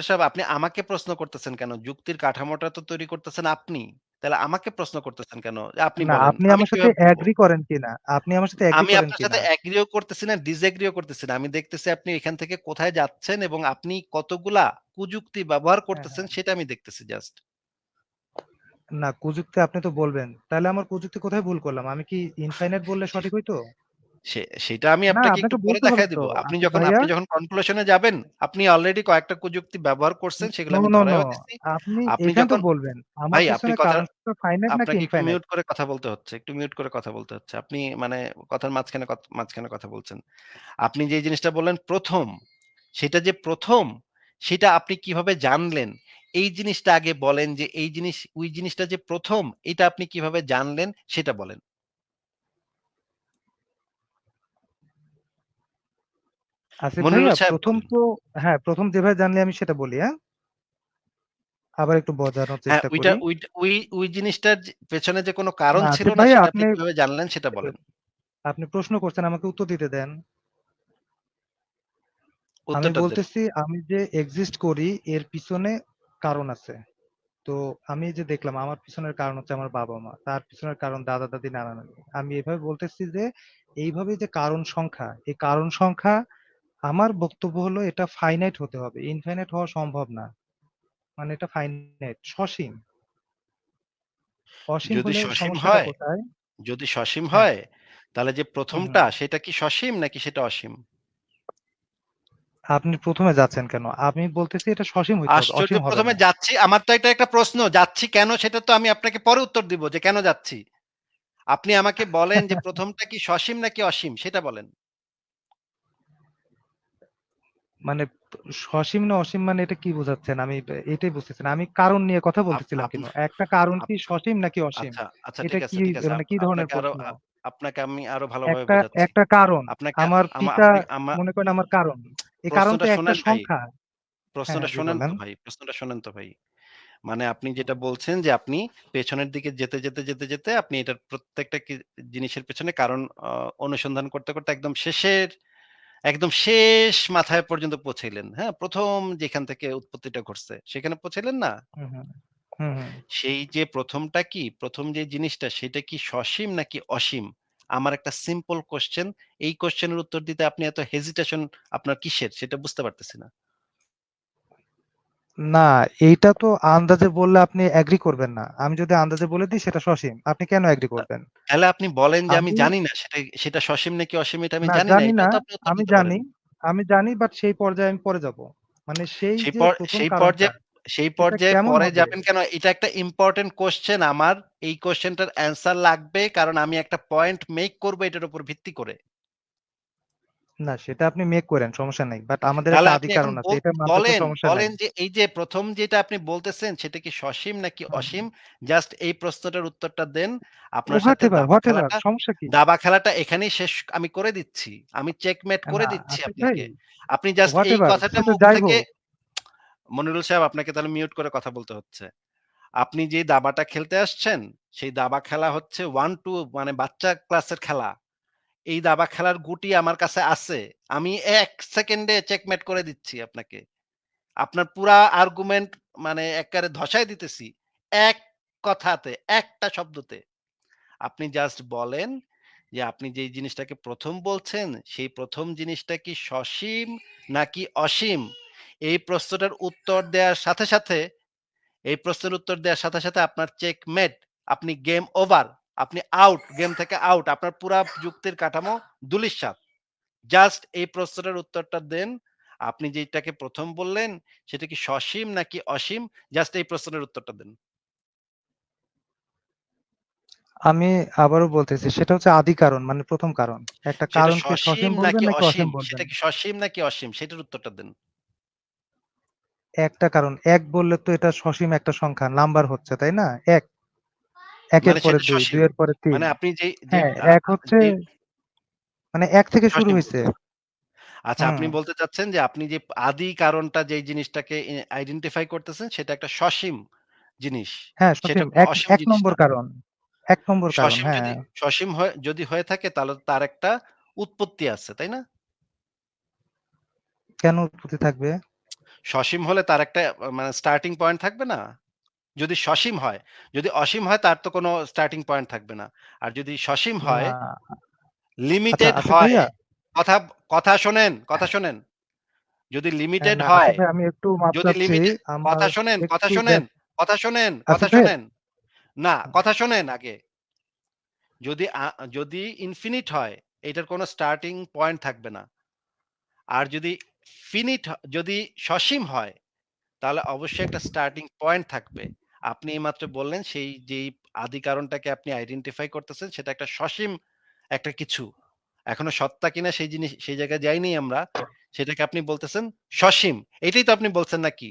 সাহেব আপনি আমাকে প্রশ্ন করতেছেন কেন? যুক্তির কাঠামোটা তো তৈরি করতেছেন আপনি। তাহলে আমাকে প্রশ্ন করতেছেন কেন? আপনি না, বলেন। আপনি আমি আমার সাথে কিভাবে বলব? এগ্রি করেন কিনা? আপনি আমার সাথে এগ্রি আমি করেন আপনার সাথে কিনা? এগ্রিও করতেছি না, ডিসএগ্রিও করতেছি না। আমি দেখতেছি আপনি এখান থেকে কোথায় যাচ্ছেন এবং আপনি কতগুলা কুযুক্তি ব্যবহার হ্যাঁ, করতেছেন হ্যাঁ। সেটা আমি দেখতেছি জাস্ট। না, কুযুক্তি আপনি তো বলবেন। তাহলে আমার কুযুক্তি কোথায় ভুল করলাম? আমি কি ইনফাইনাইট বললে সঠিক হইতো? সেটা আমি না, আপনাকে একটু আপনাকে পরে বলতে হবে দেখায় তো দিব। আসিফ ভাইয়া। আপনি যখন কনক্লুশন এ যাবেন, আপনি অলরেডি কয়েকটা কুযুক্তি ব্যবহার করছেন সেগুলো নো, আমি নো, নো। ধরায়ও দিচ্ছি। আপনি আপনি এখানে তো যখন বলবেন। আমার ভাই আপনি পিছনে কথা কারণ সংখ্যা ফাইনাইট নাকি আপনাকে একটু ইনফাইনাইট? মিউট করে কথা বলতে হচ্ছে। একটু মিউট করে কথা বলতে হচ্ছে। আপনি মানে কথার মাঝখানে কথা বলছেন। আপনি যে জিনিসটা বললেন ১ম, সেটা যে ১ম সেটা আপনি কিভাবে জানলেন? এই জিনিসটা আগে বলেন যে ওই জিনিসটা যে ১ম এটা আপনি কিভাবে জানলেন সেটা বলেন। আসিফ ভাইয়া মনিরুল সাহেব ১ম বলেন। তো হ্যাঁ, ১ম যেভাবে জানলি আমি সেটা বলি, হ্যাঁ? আবার একটু বোঝানোর হ্যাঁ, চেষ্টা করি। ওই জিনিসটার পেছনে যে কোনো কারণ না, ছিল আসিফ না ভাইয়া সেটা আপনি আপনি কিভাবে জানলেন সেটা বলেন। আপনি প্রশ্ন করছেন আমাকে উত্তর দিতে দেন। আমি উত্তরটা দেন। বলতেছি আমি যে এক্সিস্ট করি এর পিছনে কারণ আছে। তো আমি যে দেখলাম আমার পিছনের কারণ হচ্ছে আমার বাবা-মা। তার পিছনের কারণ দাদা-দাদি, নানা-নানি। আমি এভাবে বলতেছি যে এইভাবে যে কারণ সংখ্যা, এই কারণ সংখ্যা আমার বক্তব্য হলো এটা ফাইনাইট হতে হবে। ইনফাইনাইট হওয়া সম্ভব না। মানে এটা ফাইনাইট, সসীম। অসীম যদি হলে সসীম সমস্যাটা হয় কোথায়? যদি সসীম হ্যাঁ। হয় তাহলে যে হুম, ১ম হুম। টা সেটা কি সসীম নাকি সেটা অসীম? আপনি ১ম এ যাচ্ছেন কেন? আমি বলতেছি এটা সসীম হইতে হবে, আশ্চর্য! অসীম হবে ১ম এ না। যাচ্ছি, আমার তো এটা একটা প্রশ্ন। যাচ্ছি কেন সেটা তো আমি আপনাকে পরে উত্তর দিব যে কেন যাচ্ছি। আপনি আমাকে বলেন যে প্রথমটা কি সসীম নাকি অসীম সেটা বলেন। মানে সসীম না অসীম মানে এটা কি বোঝাচ্ছেন? আমি এটাই বুঝতেছি না। আমি কারণ নিয়ে কথা আপ বলতেছিলাম আপনা কিন্তু। একটা কারণ আপ কি সসীম নাকি অসীম? আচ্ছা, আচ্ছা এটা ঠিক আছে, কি ঠিক আছে। মানে কি ধরনের আপনাকে আরো প্রশ্ন? আপনাকে আমি আরো ভালোভাবে একটা বোঝাচ্ছি। একটা কারণ। আপনাকে আমার আমা পিতা আপনি আমা মনে করেন আমার কারণ। এই কারণ তো প্রশ্নটা একটা শোনেন ভাই। সংখ্যা। হ্যাঁ, প্রশ্নটা হ্যাঁ, জি শোনেন বলেন। তো ভাই, প্রশ্নটা শোনেন তো ভাই। মানে আপনি যেটা বলছেন যে আপনি পেছনের দিকে যেতে আপনি এটার প্রত্যেকটা জিনিসের পেছনে কারণ অনুসন্ধান করতে একদম শেষ মাথায় পর্যন্ত পৌঁছাইলেন। হ্যাঁ? ১ম যেখান থেকে উৎপত্তিটা ঘটছে সেখানে পৌঁছাইলেন না? হুম, হুম। হুম, হুম। সেই যে ১ম টা কি? ১ম যে জিনিসটা সেটা কি সসীম নাকি অসীম? আমার একটা সিম্পল কোয়েশ্চেন। এই কোয়েশ্চেনের উত্তর দিতে আপনি এত হেজিটেশন আপনার কিসের? সেটা বুঝতে পারতেছি না। না, এইটা তো আন্দাজে বললে আপনি এগ্রি করবেন না। আমি যদি আন্দাজে বলে দিই সেটা সসীম। আপনি কেন এগ্রি তা করবেন? তাহলে আপনি বলেন যে আমি আমি জানি না সেটা সসীম নাকি অসীম এটা আমি না জানি না। জানি না, এটাও তো আপনি উত্তর আমি দিতে পারেন। জানি। আমি জানি বাট সেই পর্যায়ে আমি পরে যাব। মানে সেই সেই যে পর ১ম সেই কারণটা পর্যায়ে সেই এটা পর্যায়ে কেমন পরে হবে? যাবেন কেন? এটা একটা ইম্পোর্টেন্ট কোয়েশ্চেন আমার। এই কোয়েশ্চেনটার অ্যান্সার লাগবে কারণ আমি একটা পয়েন্ট মেক করব এটার উপর ভিত্তি করে। না সেটা আপনি মেক করেন সমস্যা নাই। বাট আমাদের তাহলে একটা আদি আপনি এখন কারণ আছে। এটা মানতে তো বলেন, সমস্যা নাই। বলেন যে এই যে ১ম যেটা আপনি বলতেছেন সেটা কি সসীম নাকি হুম। অসীম? জাস্ট এই প্রশ্নটার উত্তরটা দেন। আপনার সাথে হোয়াটএভার, হোয়াটএভার সমস্যা কি? দাবা খেলাটা এখানেই শেষ আমি করে দিচ্ছি। আমি চেকমেট করে না দিচ্ছি আসিফ ভাই আপনাকে। আপনি জাস্ট এই হোয়াটএভার কথাটা সেটা মুখ যাই থেকে হোক। মনিরুল সাহেব আপনাকে তাহলে মিউট করে কথা বলতে হচ্ছে। আপনি যে দাবাটা খেলতে আসছেন, সেই দাবা খেলা হচ্ছে 1-2 মানে বাচ্চা ক্লাসের খেলা। এই দাবা খেলার গুটি আমার কাছে আছে। আমি ১ সেকেন্ডে চেকমেট করে দিচ্ছি আপনাকে। আপনার পুরা আর্গুমেন্ট মানে এক্কারে ধসায় দিতেছি। এক কথাতে, একটা শব্দতে। আপনি জাস্ট বলেন যে আপনি যেই জিনিসটাকে ১ম বলছেন, সেই ১ম জিনিসটা কি সসীম নাকি অসীম? এই প্রশ্নটার উত্তর দেওয়ার সাথে এই প্রশ্নের উত্তর দেওয়ার সাথে আপনার চেকমেট। আপনি গেম ওভার। আপনি আউট। গেম থেকে আউট। আপনার পুরা যুক্তির কাঠামো ধূলিসাৎ। জাস্ট এই প্রশ্নটার উত্তরটা দেন। আপনি যেটাকে ১ম বললেন, সেটা কি সসীম নাকি অসীম? জাস্ট এই প্রশ্নের উত্তরটা দেন। আমি আবারও বলতেছি সেটা হচ্ছে আদি কারণ মানে ১ম কারণ। একটা সেটা কারণকে সসীম সসীম বলবেন নাকি নাকি অসীম? অসীম সেটা বলবেন? কি সসীম নাকি অসীম? সেটার উত্তরটা দেন। একটা কারণ ১ বললে তো এটা সসীম একটা সংখ্যা নাম্বার হচ্ছে তাই না? ১, ১ এর মানে পরে সেটা ২, সসীম। ২ এর পরে ৩। মানে আপনি যেই হ্যাঁ, আ ১ আ হচ্ছে যেই মানে ১ থেকে শুরু সসীম হইছে। আচ্ছা হুম। আপনি বলতে চাচ্ছেন যে আপনি যে আদি কারণটা যেই জিনিসটাকে আইডেন্টিফাই করতেছেন সেটা একটা সসীম জিনিস। হ্যাঁ, সেটা সসীম কোনো ১, অসীম ১ জিনিস নম্বর না। কারণ। ১ নম্বর কারণ, সসীম হ্যাঁ। যদি সসীম হয়ে যদি হয়ে থাকে তাহলে তার একটা উৎপত্তি আছে, তাই না? কেন উৎপত্তি থাকবে? সসীম হলে তার একটা মানে স্টার্টিং পয়েন্ট থাকবে না? যদি সসীম হয়, যদি অসীম হয় তার তো কোনো স্টার্টিং পয়েন্ট থাকবে না। আর যদি সসীম হয়, না। আচ্ছা লিমিটেড আসিফ হয়, ভাইয়া কথা কথা শোনেন। যদি লিমিটেড না হয়, আসিফ ভাই আমি একটু মাপ যদি চাচ্ছি। লিমিটেড আমার কথা শোনেন, কথা একটু শোনেন, কথা শোনেন, কথা আসিফ ভাই শোনেন। না, কথা শোনেন আগে। যদি যদি ইনফিনিট হয়, এটার কোনো স্টার্টিং পয়েন্ট থাকবে না। আর যদি যদি সসীম হয়, তাহলে অবশ্যই একটা স্টার্টিং পয়েন্ট থাকবে। আপনি এইমাত্র বললেন সেই যেই আদি কারণটাকে আপনি আইডেন্টিফাই করতেছেন সেটা একটা সসীম একটা কিছু। এখনো সত্তা কিনা সেই জায়গায় যাইনি আমরা। সেটাকে আপনি বলতেছেন সসীম। এটাই তো আপনি বলছেন নাকি?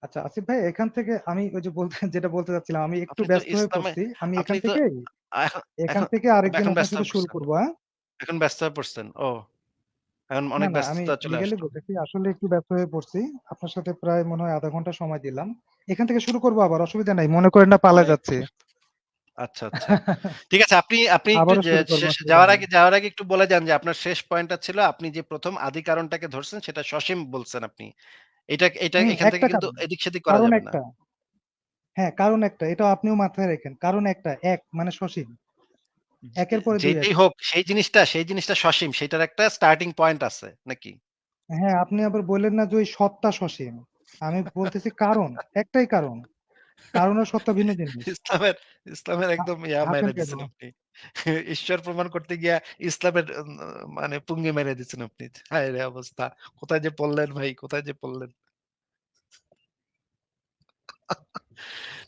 আচ্ছা আসিফ ভাই এখান থেকে আমি ওই যে বলতে যেটা বলতে চাচ্ছিলাম আমি একটু আপনি তো ব্যস্ত হয়ে ইসলামে পড়ছি। আমি আপনি তো এখন এখান এখন থেকে আরেকদিন এখন আপনার ব্যস্ত সাথে হয়ে শুরু পড়ছেন। করব, হ্যাঁ? এখন ব্যস্ত হয়ে পড়ছেন। ও এখন না, অনেক না আমি ব্যস্ততা চলে লিগ্যালি আসলো। বলতেছি। আসলে একটু ব্যস্ত হয়ে পড়ছি। আপনার সাথে প্রায় মনে হয় ০.৫ ঘন্টা সময় দিলাম। এখান থেকে শুরু করব আবার অসুবিধা নাই। মনে করেন না পালায় যাচ্ছি। আচ্ছা, আচ্ছা। ঠিক আছে আপনি একটু আবারও শুরু করব শেষ অসুবিধা নেই। যাওয়ার আগে একটু বলে যান যে আপনার শেষ পয়েন্টটা ছিল আপনি যে ১ম আদি কারণটাকে ধরছেন সেটা সসীম বলছেন আপনি। এটা এখান থেকে একটা কিন্তু কারণ। এদিক সেদিক করা কারণ যাবে না। একটা। হ্যাঁ, কারণ একটা। এটা আপনিও মাথায় রাখেন। কারণ একটা ১ মানে সসীম। ১ এর পরে ২ যেটাই আছে। হোক সেই জিনিসটা সসীম সেটার একটা স্টার্টিং পয়েন্ট আছে নাকি? হ্যাঁ, আপনি আবার বললেন না যে ওই সত্তা সসীম। আমি বলতেছি কারণ। একটাই কারণ। কারণ আর সত্তা ভিন্ন জিনিস। ইসলামের ইসলামের হা একদম হাসেন মেরে কেন? দিচ্ছেন আপনি। ঈশ্বর প্রমাণ করতে গিয়া ইসলামের মানে পুঙ্গি মেরে দিচ্ছেন আপনি। হায়রে অবস্থা! কোথায় যে পড়লেন ভাই, কোথায় যে পড়লেন?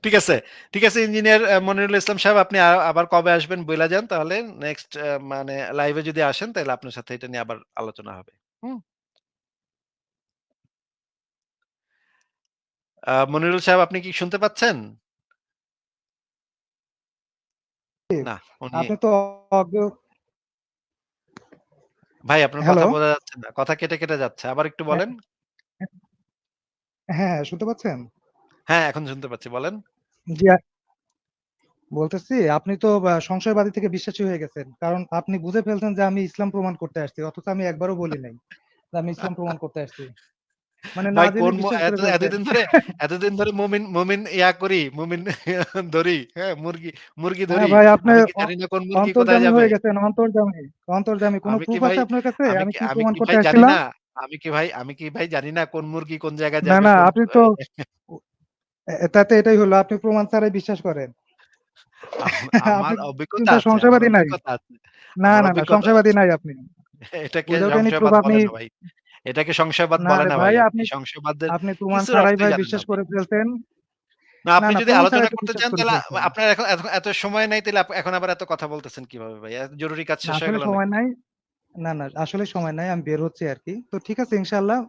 ঠিক আছে, ঠিক আছে ইঞ্জিনিয়ার মনিরুল ইসলাম সাহেব, আপনি আবার কবে আসবেন বইলা যান, তাহলে নেক্সট মানে লাইভে যদি আসেন তাহলে আপনার সাথে এটা নিয়ে আবার আলোচনা হবে। হুম? মনিরুল সাহেব, আপনি কি শুনতে পাচ্ছেন? না, উনি আপনি তো অজ্ঞ। ভাই আপনার কথা হ্যালো। বোঝা যাচ্ছে না। কথা কেটে, কেটে যাচ্ছে। আবার একটু হ্যাঁ, বলেন। হ্যাঁ, শুনতে পাচ্ছেন? হ্যাঁ, এখন শুনতে পাচ্ছি। বলেন। জি, বলতেছি আপনি তো সংশয়বাদী থেকে বিশ্বাসী হয়ে গেছেন। কারণ আপনি বুঝে ফেলছেন যে আমি ইসলাম প্রমাণ করতে আসছি। অথচ আমি একবারও বলি নাই যে আমি ইসলাম প্রমাণ করতে আসছি। মানে না ভাই জেনে কোন বিশ্বাস করে ফেলছেন। এতদিন ধরে মুমিন মুমিন ইয়া করি, মুমিন ধরি। হ্যাঁ, মুরগি মুরগি হ্যাঁ ধরি। ভাই, আপনি আমি কি জানি না কোন মুরগি কোথায় অন্তর্যামী যাবে? হয়ে গেছেন, অন্তর্যামী। অন্তর্যামী। কোনো আমি কি প্রুফ ভাই আছে আপনার কাছে? আমি কি আমি প্রমাণ কি করতে ভাই জানি আসছিলাম? না? আমি কি ভাই জানি না কোন মুরগি কোন জায়গায় না, যাবে না, কোন আপনি তো তাতে এটাই হলো আপনি প্রমাণ ছাড়াই বিশ্বাস করেন। আমার আপনি অভিজ্ঞতা কিন্তু আছে, আমার সংশয়বাদী নাই। অভিজ্ঞতা আছে। না, আমার না, না, অভিজ্ঞতা সংশয়বাদী আছে। নাই আপনি। এটাকে উইদাউট এনি প্রুফ সংশয়বাদ আপনি। বলে না ভাই। এটাকে সংশয়বাদ না বলে রে না ভাই। ভাই, আপনি আপনি সংশয়বাদের আপনি প্রমাণ কিছুর ছাড়াই অর্থই ভাই জানেন না বিশ্বাস ভাই। করে ফেলছেন। না, না, আপনি না, যদি প্রমাণ ছাড়াই আলোচনা তো করতে বিশ্বাস চান করে তাহলে ফেলছেন। আপনার এত এত সময় নাই, তাহলে এখন আবার এত কথা বলতেছেন কিভাবে ভাই? জরুরি কাজ না, শেষ হয়ে আসলে গেল সময় নাকি? নাই। না, না, আসলে সময় নাই। আমি বের হচ্ছি আরকি। তো ঠিক আছে ইনশাআল্লাহ।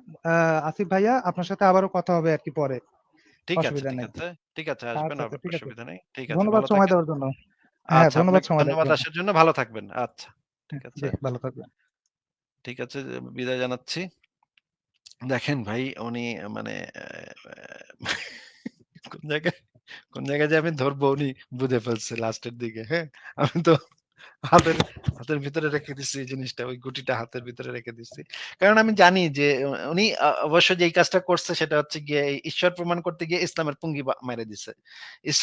আসিফ ভাইয়া, আপনার সাথে আবারও কথা হবে আরকি পরে। ঠিক আছে, অসুবিধা ঠিক নাই। আছে। ঠিক আছে, আসবেন, আচ্ছা, আচ্ছা, আসবেন, ঠিক আছে। অসুবিধা নেই। ঠিক আছে, ধন্যবাদ ভালো সময় থাকেন। দেওয়ার জন্য। হ্যাঁ, আচ্ছা, ধন্যবাদ আপনাকে সময় দেওয়ার ধন্যবাদ জন্য। আসার জন্য। ভালো থাকবেন। আচ্ছা, ঠিক হ্যাঁ, আছে। জি, ভালো থাকবেন। ঠিক আছে, বিদায় জানাচ্ছি। দেখেন ভাই উনি মানে কোন জায়গায় কোন জায়গায় যে আমি ধরবো উনি বুঝে ফেলছে লাস্টের দিকে। হ্যাঁ? আমি তো হাতের হাতের ভিতরে রেখে দিচ্ছি এই জিনিসটা। ওই গুটিটা হাতের ভিতরে রেখে দিচ্ছি। কারণ আমি জানি যে উনি অবশ্য যেই কাজটা করছে সেটা হচ্ছে গিয়ে এই ঈশ্বর প্রমাণ করতে গিয়ে ইসলামের পুঙ্গি মেরে দিছে। ইস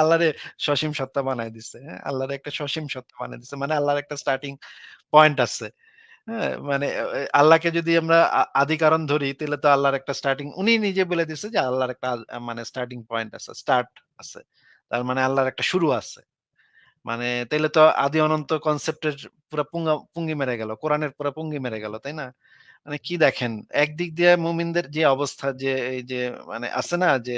আল্লাহরে সসীম সত্তা বানায় দিছে। হ্যাঁ? আল্লাহরে একটা সসীম সত্তা বানায় দিছে। মানে আল্লাহর একটা স্টার্টিং পয়েন্ট আছে। হ্যাঁ? মানে আল্লাহকে যদি আমরা আদি কারণ ধরি তাহলে তো আল্লাহর একটা স্টার্টিং উনি নিজে বলে দিছে যে আল্লাহর একটা মানে স্টার্টিং পয়েন্ট আছে, স্টার্ট আছে। তার মানে আল্লাহর একটা শুরু আছে। মানে তাইলে তো আদি অনন্ত কনসেপ্টের পুরা পুঙ্গি মেরে গেল। কোরআনের পুরা পুঙ্গি মেরে গেল, তাই না? মানে কি দেখেন, একদিক দিয়ে মুমিনদের যে অবস্থা যে এই যে মানে আছে না যে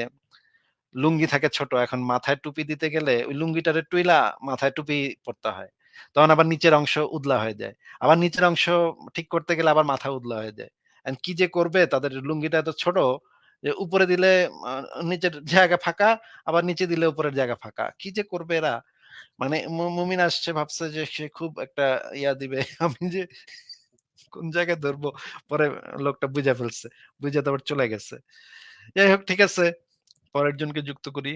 লুঙ্গি থাকে ছোট, এখন মাথায় টুপি দিতে গেলে ওই লুঙ্গিটারে টুইলা মাথায় টুপি পড়তে হয়। তখন আবার নিচের অংশ উদলা হয়ে যায়। আবার নিচের অংশ ঠিক করতে গেলে আবার মাথা উদলা হয়ে যায়। কি যে করবে, তাদের লুঙ্গিটা এত ছোট যে উপরে দিলে আ নিচের জায়গা ফাঁকা, আবার নিচে দিলে উপরের জায়গা ফাঁকা। কি যে করবে এরা? মানে মুমিন আসছে ভাবছে যে সে খুব একটা ইয়া দিবে। আমি যে কোন জায়গায় ধরবো, পরে লোকটা বুঝে ফেলছে। বুঝে তারপর চলে গেছে। যাই হোক, ঠিক আছে। পরের জনকে যুক্ত করি।